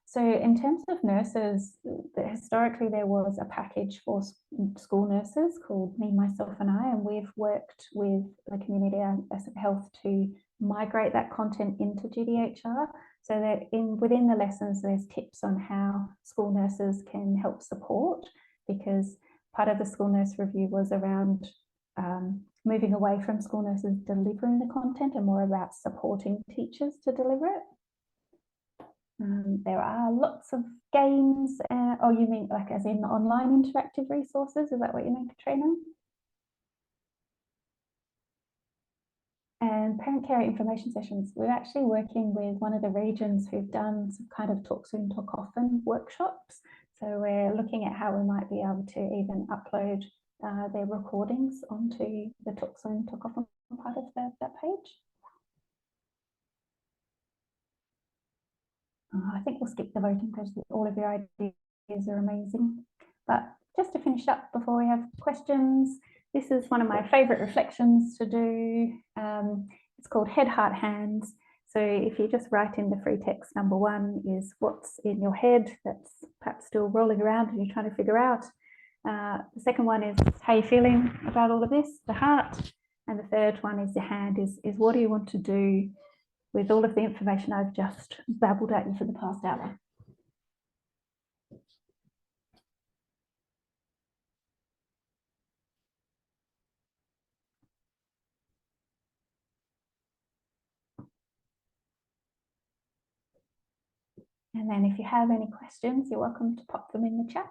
So in terms of nurses, historically there was a package for school nurses called Me, Myself and I, and we've worked with the Community Asset Health to migrate that content into GDHR, so that within the lessons there's tips on how school nurses can help support, because part of the school nurse review was around moving away from school nurses delivering the content and more about supporting teachers to deliver it. There are lots of games. Oh, you mean like as in online interactive resources? Is that what you mean, Katrina? And parent care information sessions. We're actually working with one of the regions who've done some kind of talk soon, talk often workshops. So we're looking at how we might be able to even upload their recordings onto the talk soon, talk often part of that page. I think we'll skip the voting because all of your ideas are amazing. But just to finish up before we have questions, this is one of my favourite reflections to do. It's called Head, Heart, Hands. So if you just write in the free text, number one is what's in your head that's perhaps still rolling around and you're trying to figure out. The second one is how you're feeling about all of this, the heart. And the third one is the hand, is what do you want to do with all of the information I've just babbled at you for the past hour. And then if you have any questions, you're welcome to pop them in the chat.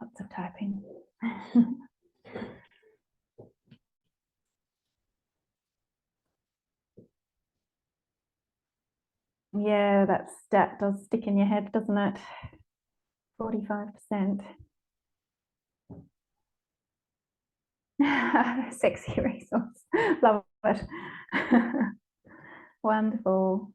Lots of typing. Yeah, that stat does stick in your head, doesn't it? 45%. Sexy resource. Love it. Wonderful.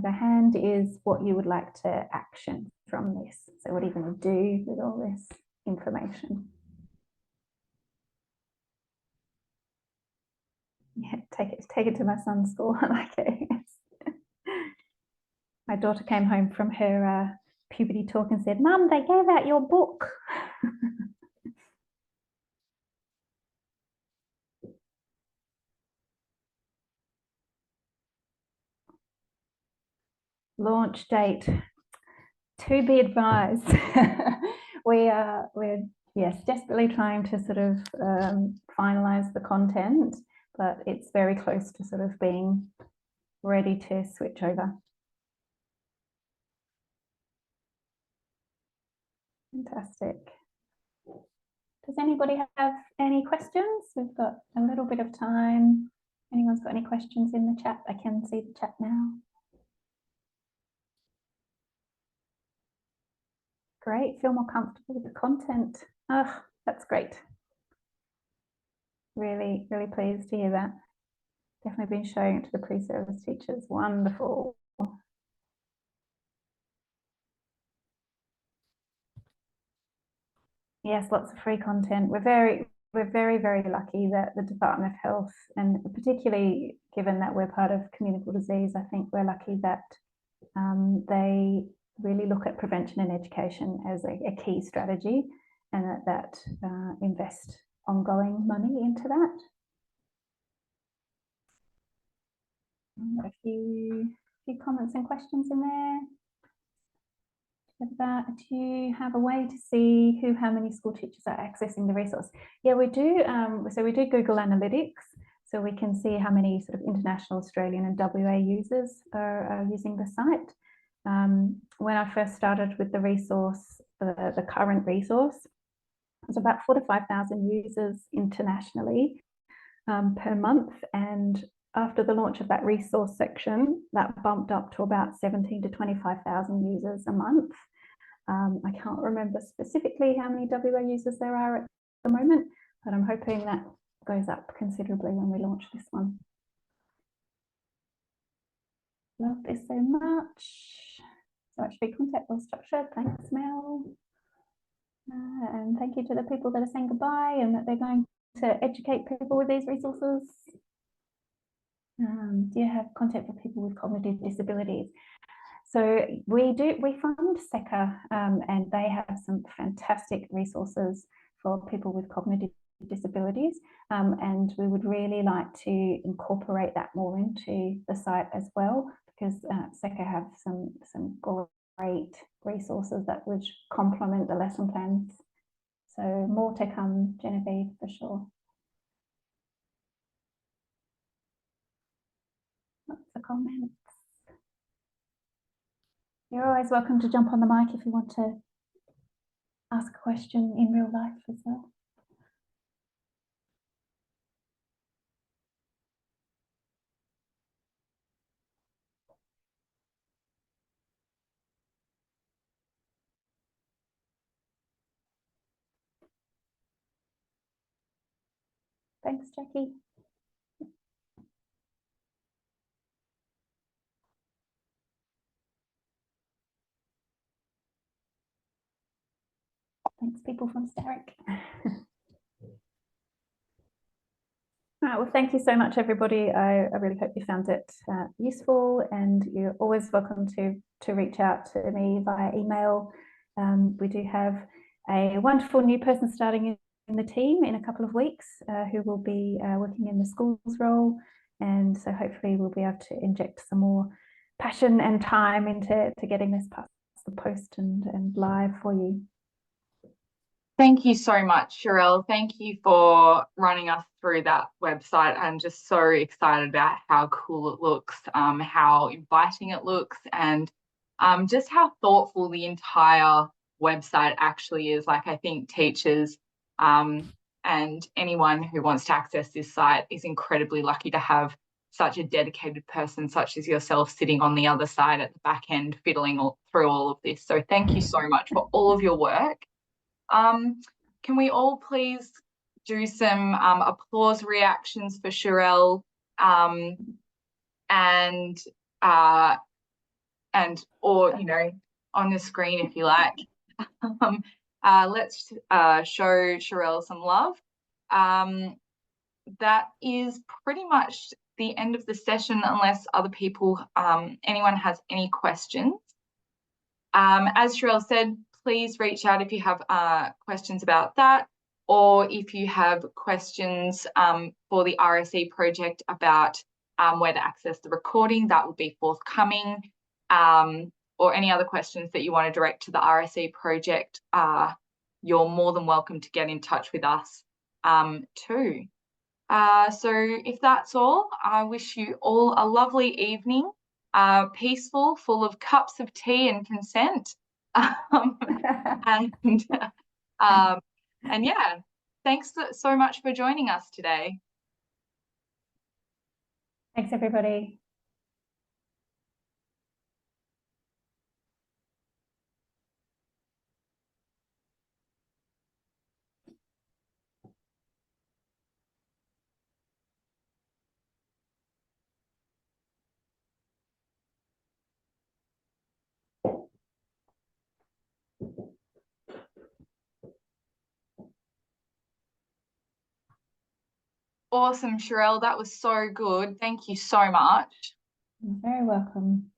The hand is what you would like to action from this. So what are you going to do with all this information? Yeah, take it to my son's school. I like it. My daughter came home from her puberty talk and said, "Mum, they gave out your book." Launch date to be advised. We're yes, desperately trying to sort of finalize the content, but it's very close to sort of being ready to switch over. Fantastic. Does anybody have any questions? We've got a little bit of time. Anyone's got any questions in the chat? I can see the chat now. Great, feel more comfortable with the content. Oh, that's great. Really, really pleased to hear that. Definitely been showing it to the pre-service teachers. Wonderful. Yes, lots of free content. We're very, very lucky that the Department of Health, and particularly given that we're part of communicable disease, I think we're lucky that They really look at prevention and education as a key strategy, and that invest ongoing money into that. A few comments and questions in there. Do you have a way to see how many school teachers are accessing the resource? Yeah, we do. So we do Google Analytics, so we can see how many sort of international, Australian and WA users are using the site. When I first started with the resource, the current resource, it was about 4,000 to 5,000 users internationally per month, and after the launch of that resource section, that bumped up to about 17,000 to 25,000 users a month. I can't remember specifically how many WA users there are at the moment, but I'm hoping that goes up considerably when we launch this one. Love this so much. So much free content, well structured. Thanks, Mel. And thank you to the people that are saying goodbye and that they're going to educate people with these resources. Do you have content for people with cognitive disabilities? So we fund SECA, and they have some fantastic resources for people with cognitive disabilities, and we would really like to incorporate that more into the site as well, because SECA have some great resources that would complement the lesson plans. So more to come, Genevieve, for sure. Lots of comments. You're always welcome to jump on the mic if you want to ask a question in real life as well. Thanks, Jackie. Thanks, people from Starrick. Well, thank you so much, everybody. I really hope you found it useful, and you're always welcome to reach out to me via email. We do have a wonderful new person starting in the team in a couple of weeks who will be working in the schools role, and so hopefully we'll be able to inject some more passion and time into getting this past the post and live for you. Thank you so much, Sharelle. Thank you for running us through that website. I'm just so excited about how cool it looks, how inviting it looks, and just how thoughtful the entire website actually is. Like, I think teachers and anyone who wants to access this site is incredibly lucky to have such a dedicated person such as yourself sitting on the other side at the back end fiddling through all of this. So thank you so much for all of your work. Can we all please do some applause reactions for Sharelle, or you know, on the screen if you like. Let's show Sharelle some love. That is pretty much the end of the session, unless other people, anyone has any questions. As Sharelle said, please reach out if you have questions about that, or if you have questions for the RSE project about where to access the recording, that will be forthcoming, or any other questions that you want to direct to the RSE project, you're more than welcome to get in touch with us too. So if that's all, I wish you all a lovely evening, peaceful, full of cups of tea and consent. And yeah, thanks so much for joining us today. Thanks, everybody. Awesome, Sharelle. That was so good. Thank you so much. You're very welcome.